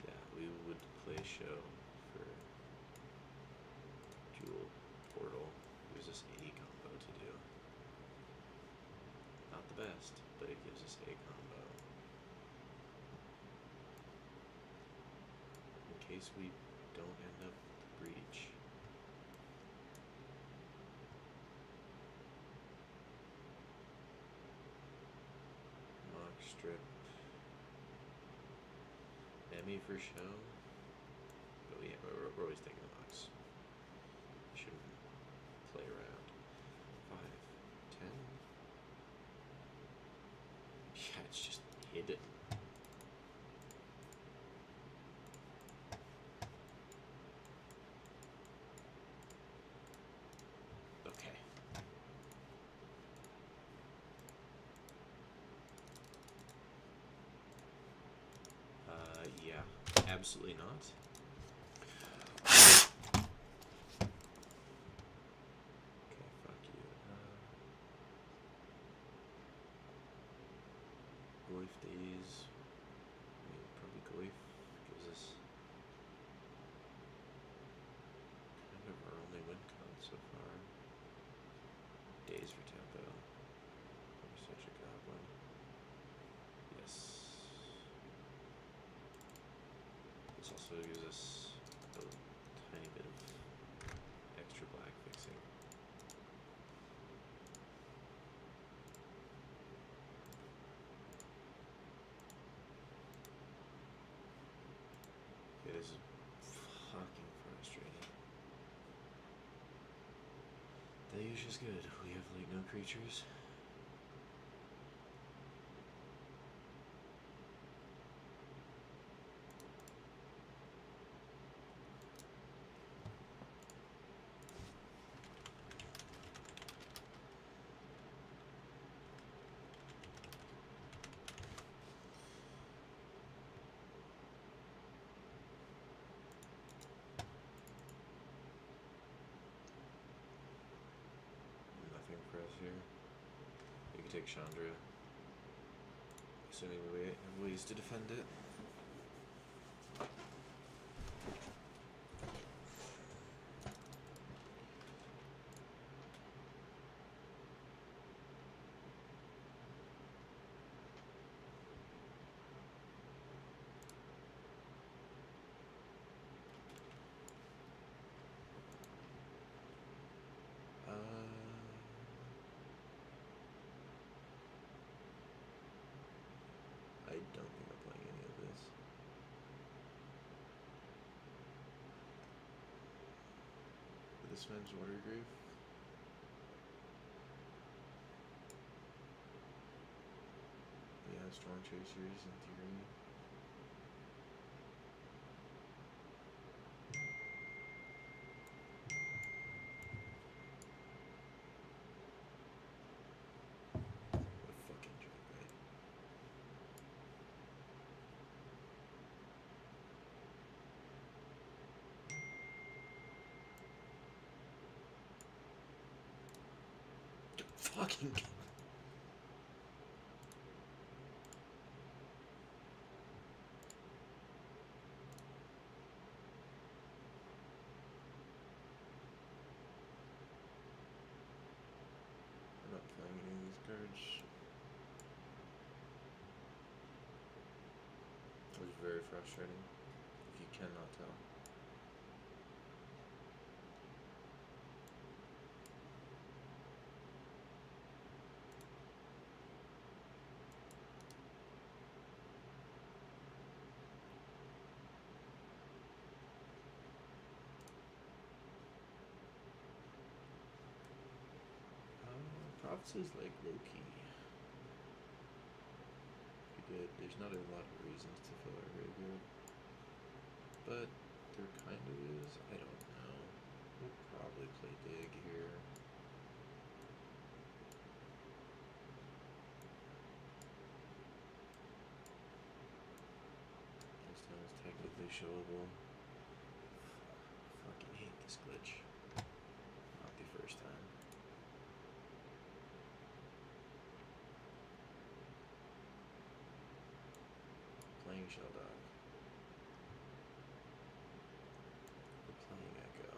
Yeah, we would play Show for Jewel Portal. Gives us a combo to do. Not the best, but it gives us a combo. In case we don't end up with the Breach. Strip. Emmy for Show. But yeah, we're always taking the box. Shouldn't play around. 5, 10. Yeah, it's just hidden. Yeah, absolutely not. Okay, fuck you. Goif Days. I mean, probably Goif gives us kind of our only win con so far. Days for tempo. I'm such a goblin. Yes. This also gives us a tiny bit of extra black fixing. It is fucking frustrating. That usually is good. We have like no creatures. Nothing for us here. You can take Chandra. Assuming we have ways to defend it. I don't think I'm playing any of this. This man's Watergrave. Yeah, Storm Chasers in theory. What a fucking joke, right? Fucking. I'm not playing any of these cards. It was very frustrating, if you cannot tell. Prophecy's like low-key. Good. There's not a lot of reasons to fill our graveyard. But there kind of is. I don't know. We'll probably play Dig here. This time is technically showable. Fucking hate this glitch. Not the first time. Playing Sheldog. We're playing Echo.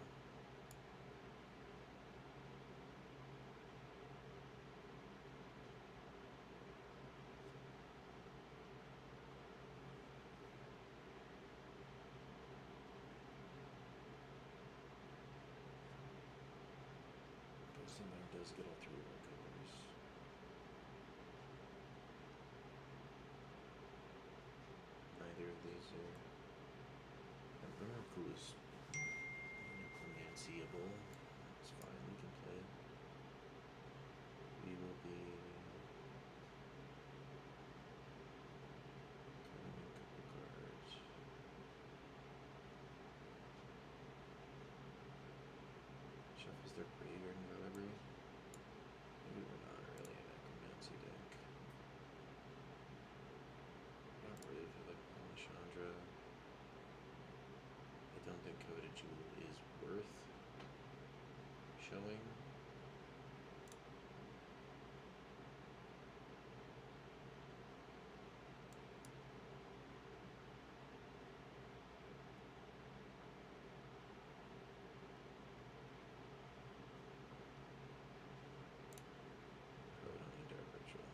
Somebody does get all three of our colors. Neither of these are. And Miracle is necromancyable. It's fine, we can play it. We will be cutting a couple cards. Shuffles their graveyard and go every. Maybe we're not really a necromancy deck. I don't really feel like playing Chandra. think Coveted Jewel is worth showing. Probably don't need Dark Ritual.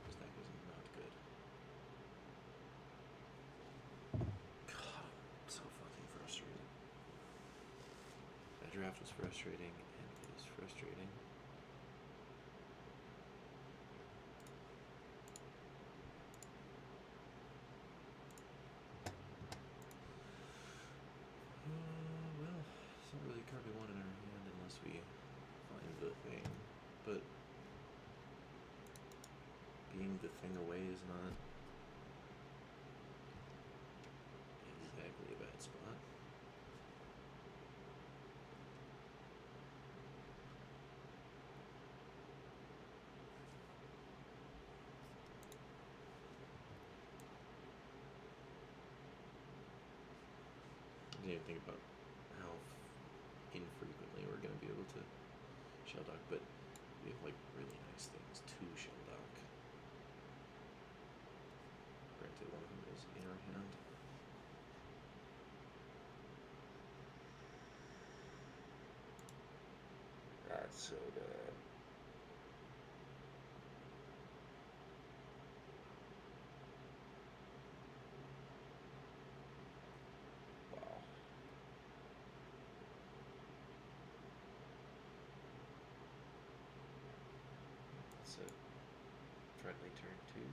This deck is not good. God, so fucking frustrating. That draft was frustrating, and it is frustrating. Well, it's not really a card we want in our hand unless we find the thing. But being the thing away is not exactly a bad spot. I didn't even think about how infrequently we're going to be able to Shelldock, but we have like really nice things to Shelldock. Granted, one of them is in our hand. That's so bad. Wow. That's a friendly turn too.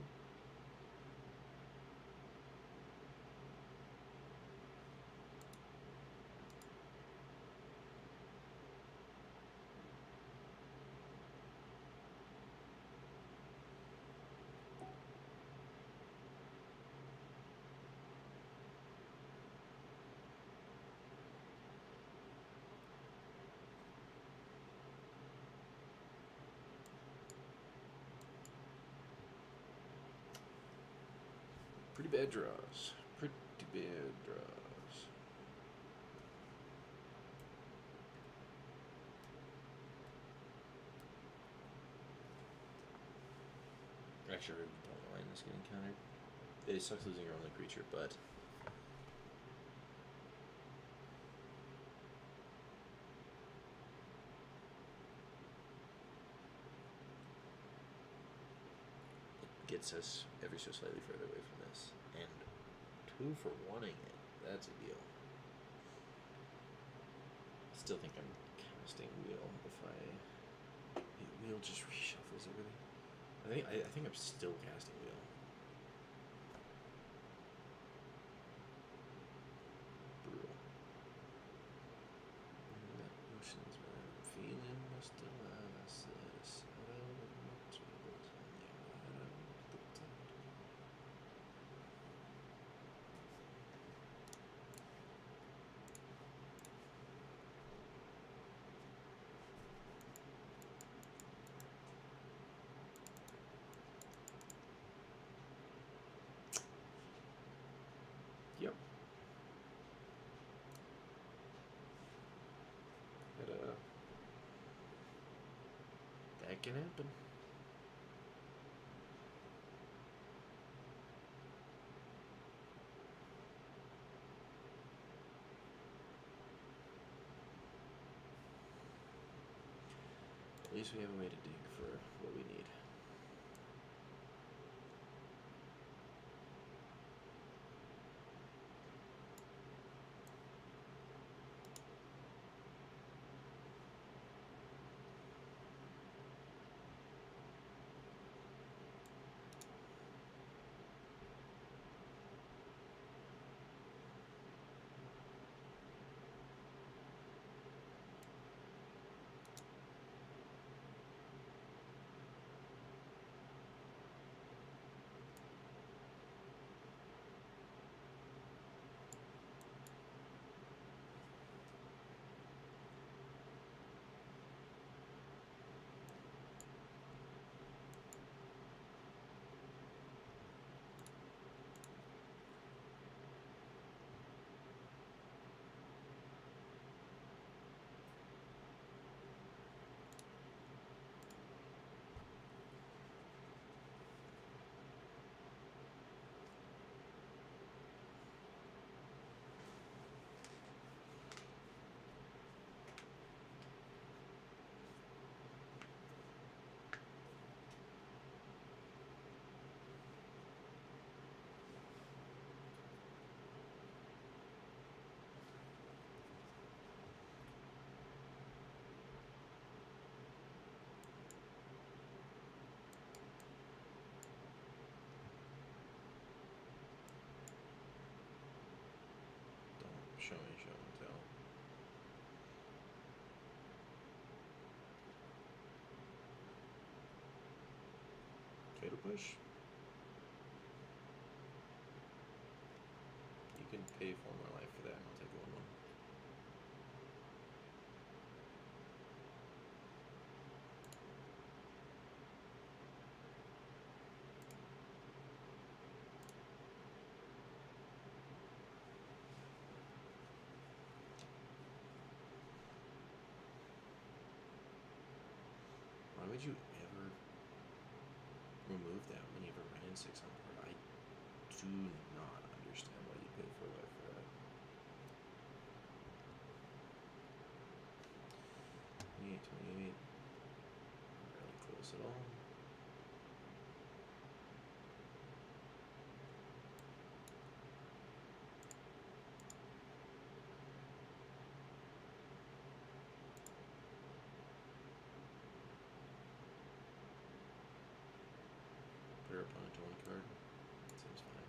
Pretty bad draws. Pretty bad draws. Actually, I really don't mind this getting countered. It sucks losing your only creature, but it gets us ever so slightly further away from this. And 2 for wanting it. That's a deal. Still think I'm casting Wheel if Wheel just reshuffles everything. I think I'm still casting Wheel. Brutal. That motions what I'm feeling must allow us this out of my troubles on the out of the tide. Yep. That can happen. At least we have a way to dig for what we need. Fatal Push. You can pay 4 more life for that, and I'll take a 1/1. Why would you ever remove that when you have a Ryan 6 on board? I do not understand why you pay 4 life for that. 28, 28. Not really close at all. Put her opponent to 1 card. Seems fine.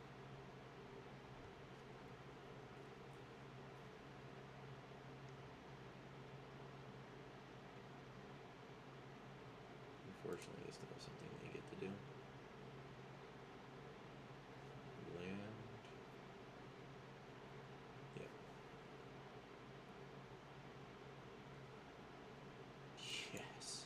Unfortunately, it's still something they get to do. Land. Yep. Yes.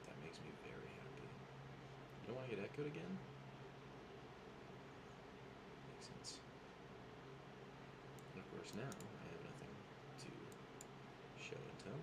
That makes me very happy. You don't want to get echoed again? Makes sense. And of course now I have nothing to show and tell.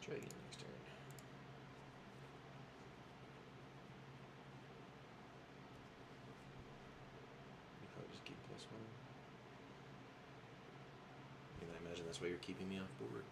Try again next turn. You probably just keep +1. I imagine that's why you're keeping me off board.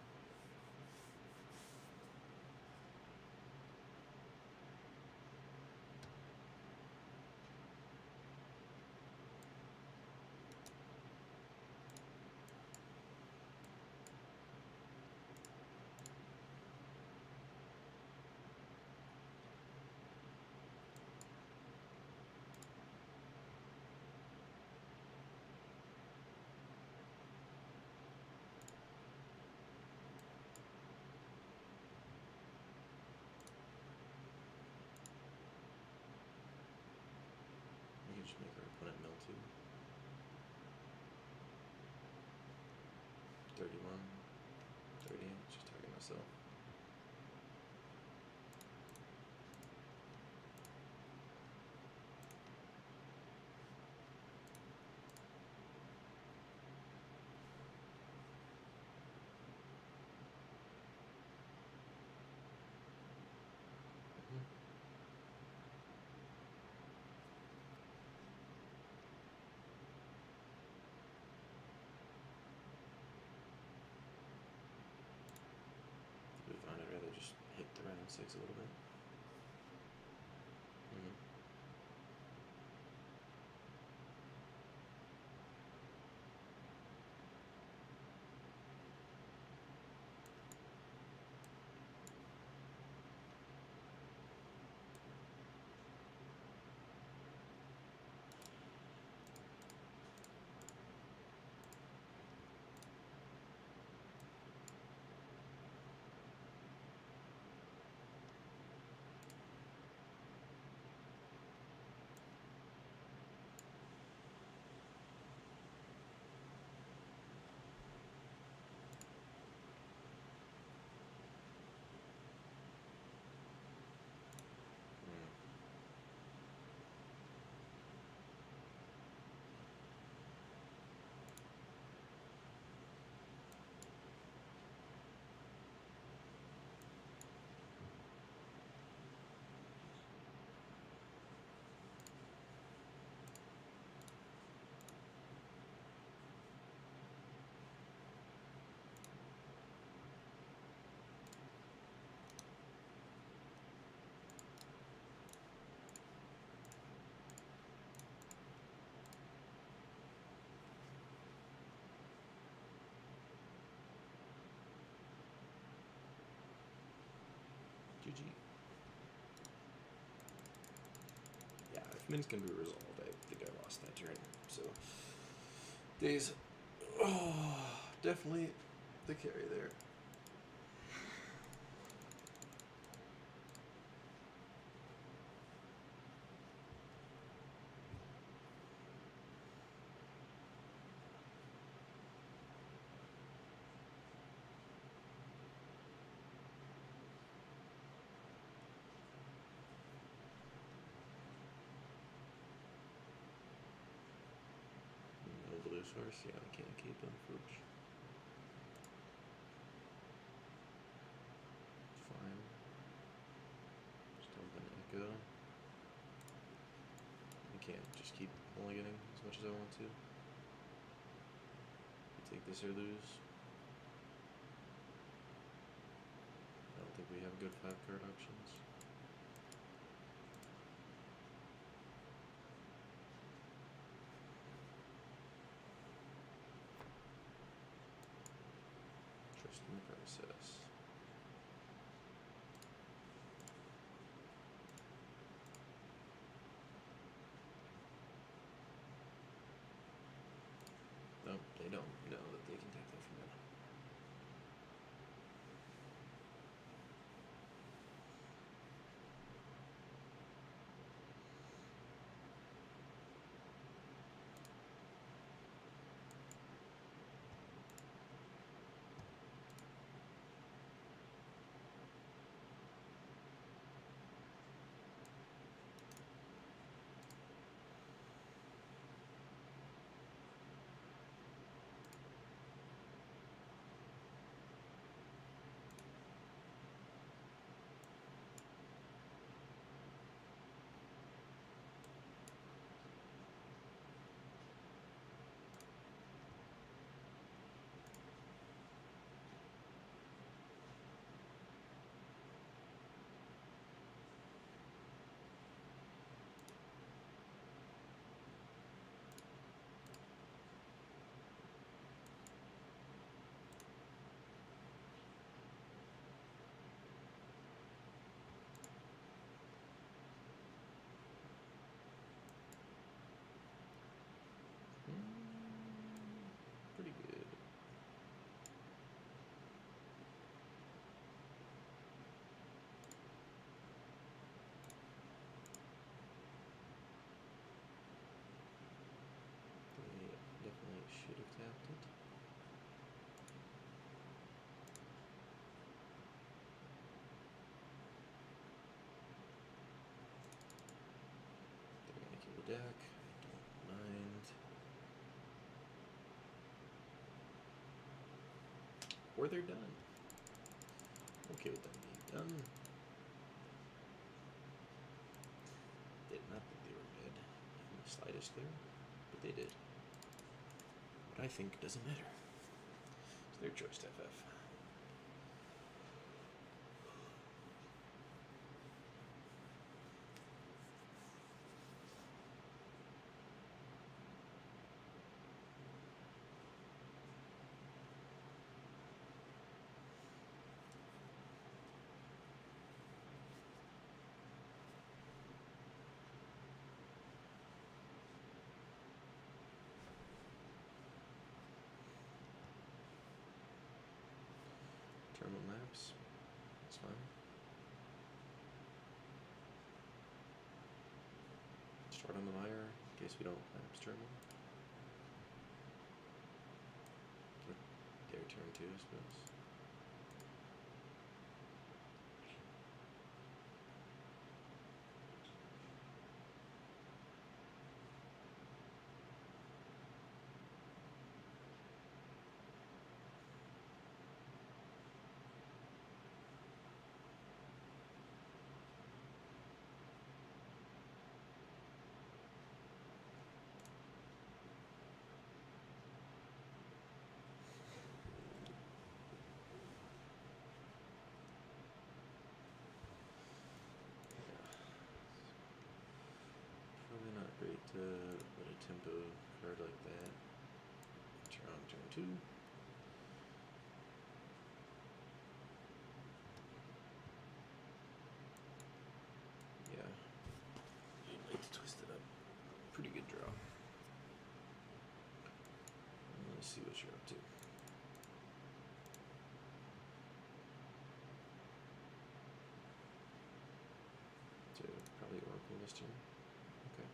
You can just make our opponent mill too. 31, 30, just target myself. Mints can be resolved. I think I lost that turn. So, Daze. Oh, definitely the carry there. No blue source? Yeah, I can't keep them. Fooch. Fine. Just dump an echo. I can't just keep mulliganing as much as I want to. You take this or lose. I don't think we have good 5-card options. Trust in the process. No, they don't know that they can take that from me. Pretty good. They definitely should have tapped it. They're gonna kill the deck. I don't mind. Or they're done. Okay with them being done. Did not think they were dead in the slightest there, but they did. But I think it doesn't matter. It's their choice to FF. Terminal maps. That's fine. Start on the wire in case we don't maps terminal. Their turn too, I suppose. Probably not great to let a tempo card like that turn on turn 2. Yeah. You'd like to twist it up. me see what you're up to. So probably Oracle this turn. Okay.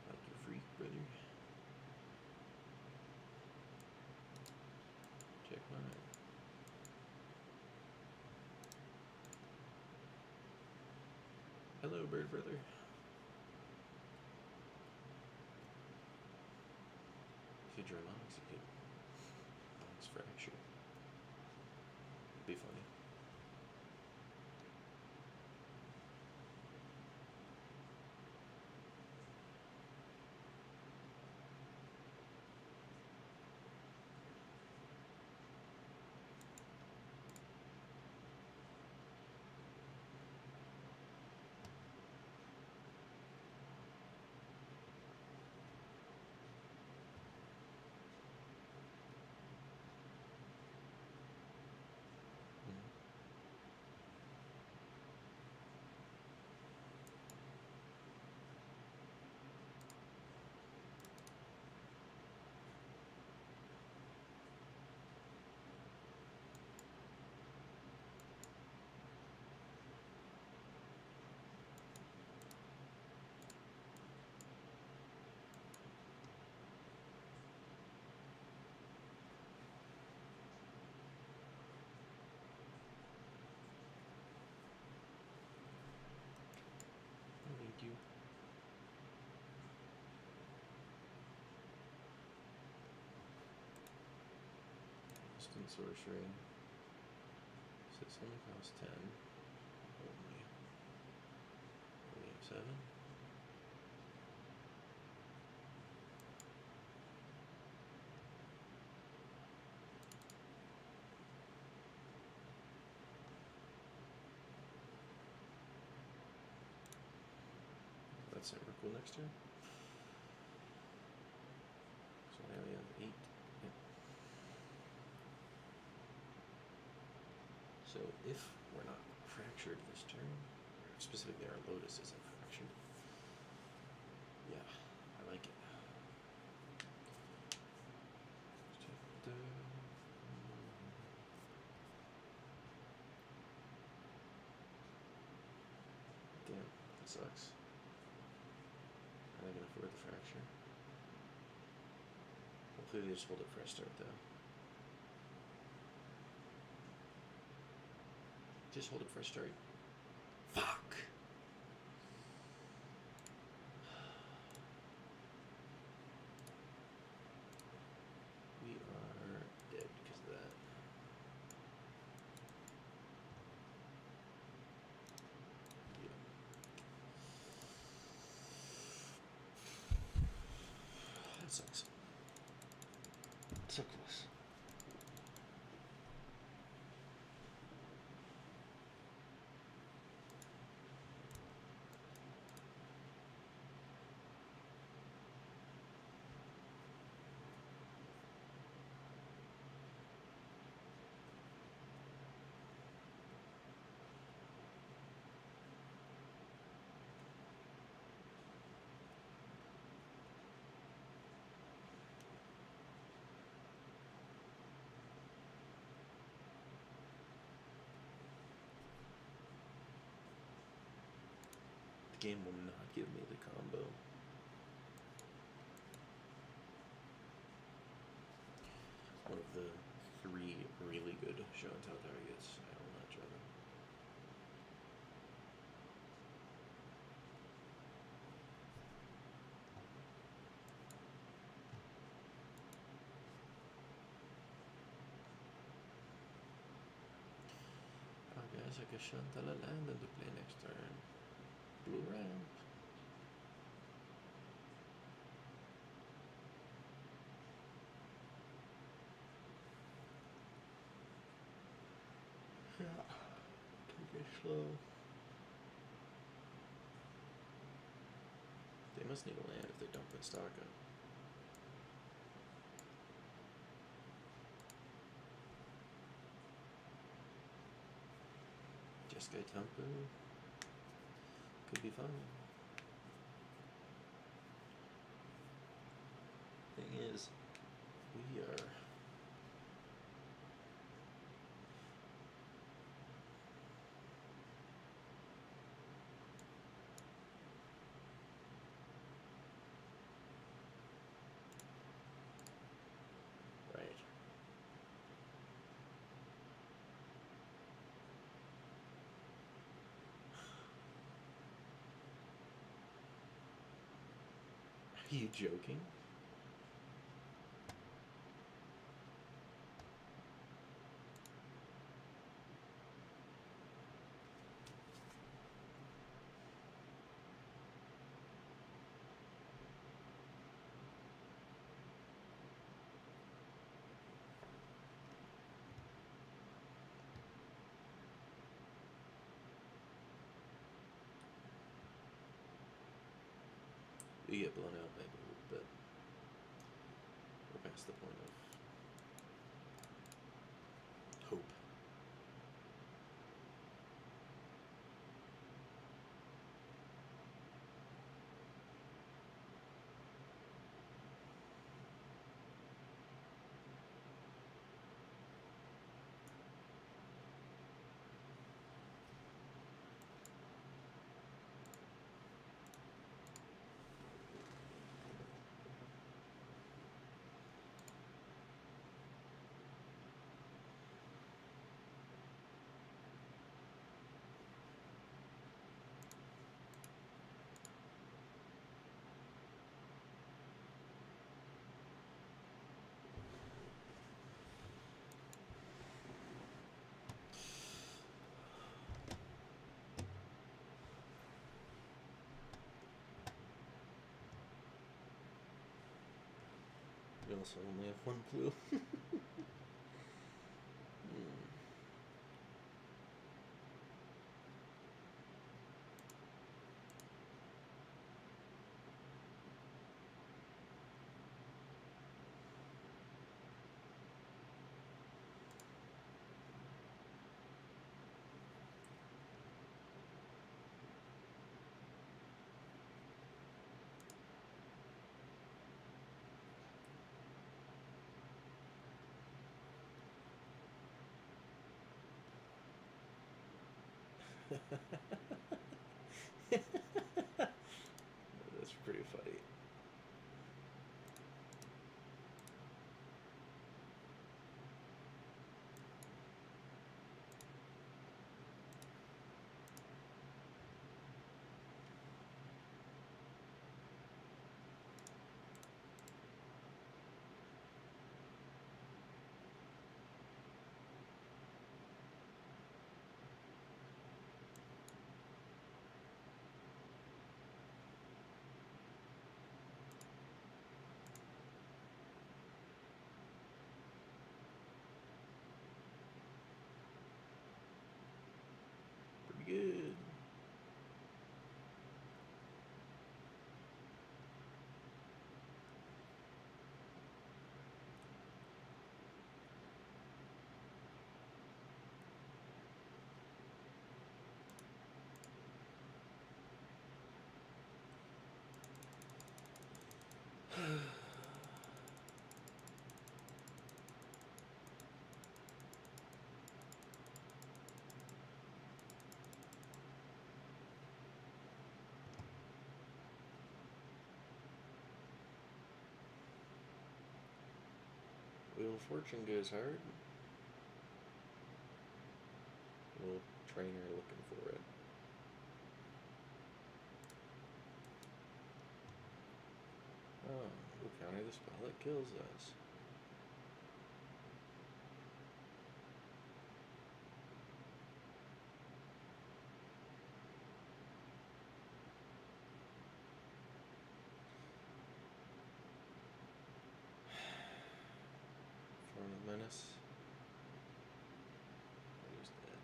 Like your freak, brother. Check mine. Hello, bird brother. If you draw Onyx, you could Onyx Fracture. It'd be funny. Thank you. Instant sorcery. So this only costs 10. Only. We have 7. That's Emrakul next turn. So now we have 8. Yep. So if we're not fractured this turn, specifically our Lotus isn't fractured. Yeah, I like it. Damn, that sucks. Are they gonna afford the fracture? Hopefully they just hold it fresh start though. Just hold it fresh start. Fuck! We are dead because of that. Yeah. That sucks. So close. The game will not give me the combo. One of the 3 really good show and tell targets. I will not draw them. Oh guys, I can Shantala land and to play next turn. Blue ramp. Yeah. Take it slow. They must need a land if they dump in Staka. Jeskai Temple. Could be fun. we are. Right. Are you joking? You get blown out maybe a little bit. We're past the point of hope. We also only have one clue. That's pretty funny. Pretty good. Wheel of Fortune goes hard. Little trainer looking for it. Oh, we'll counter the spell that kills us. Form of Menace. Who's dead?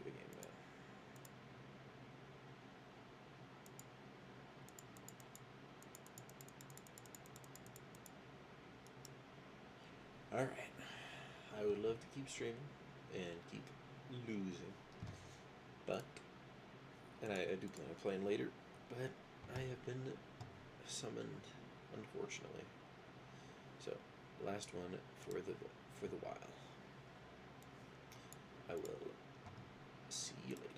Good game, man. Alright. I would love to keep streaming and keep losing. But and I do plan on playing later, but I have been summoned, unfortunately. So, last one for the while. I will see you later.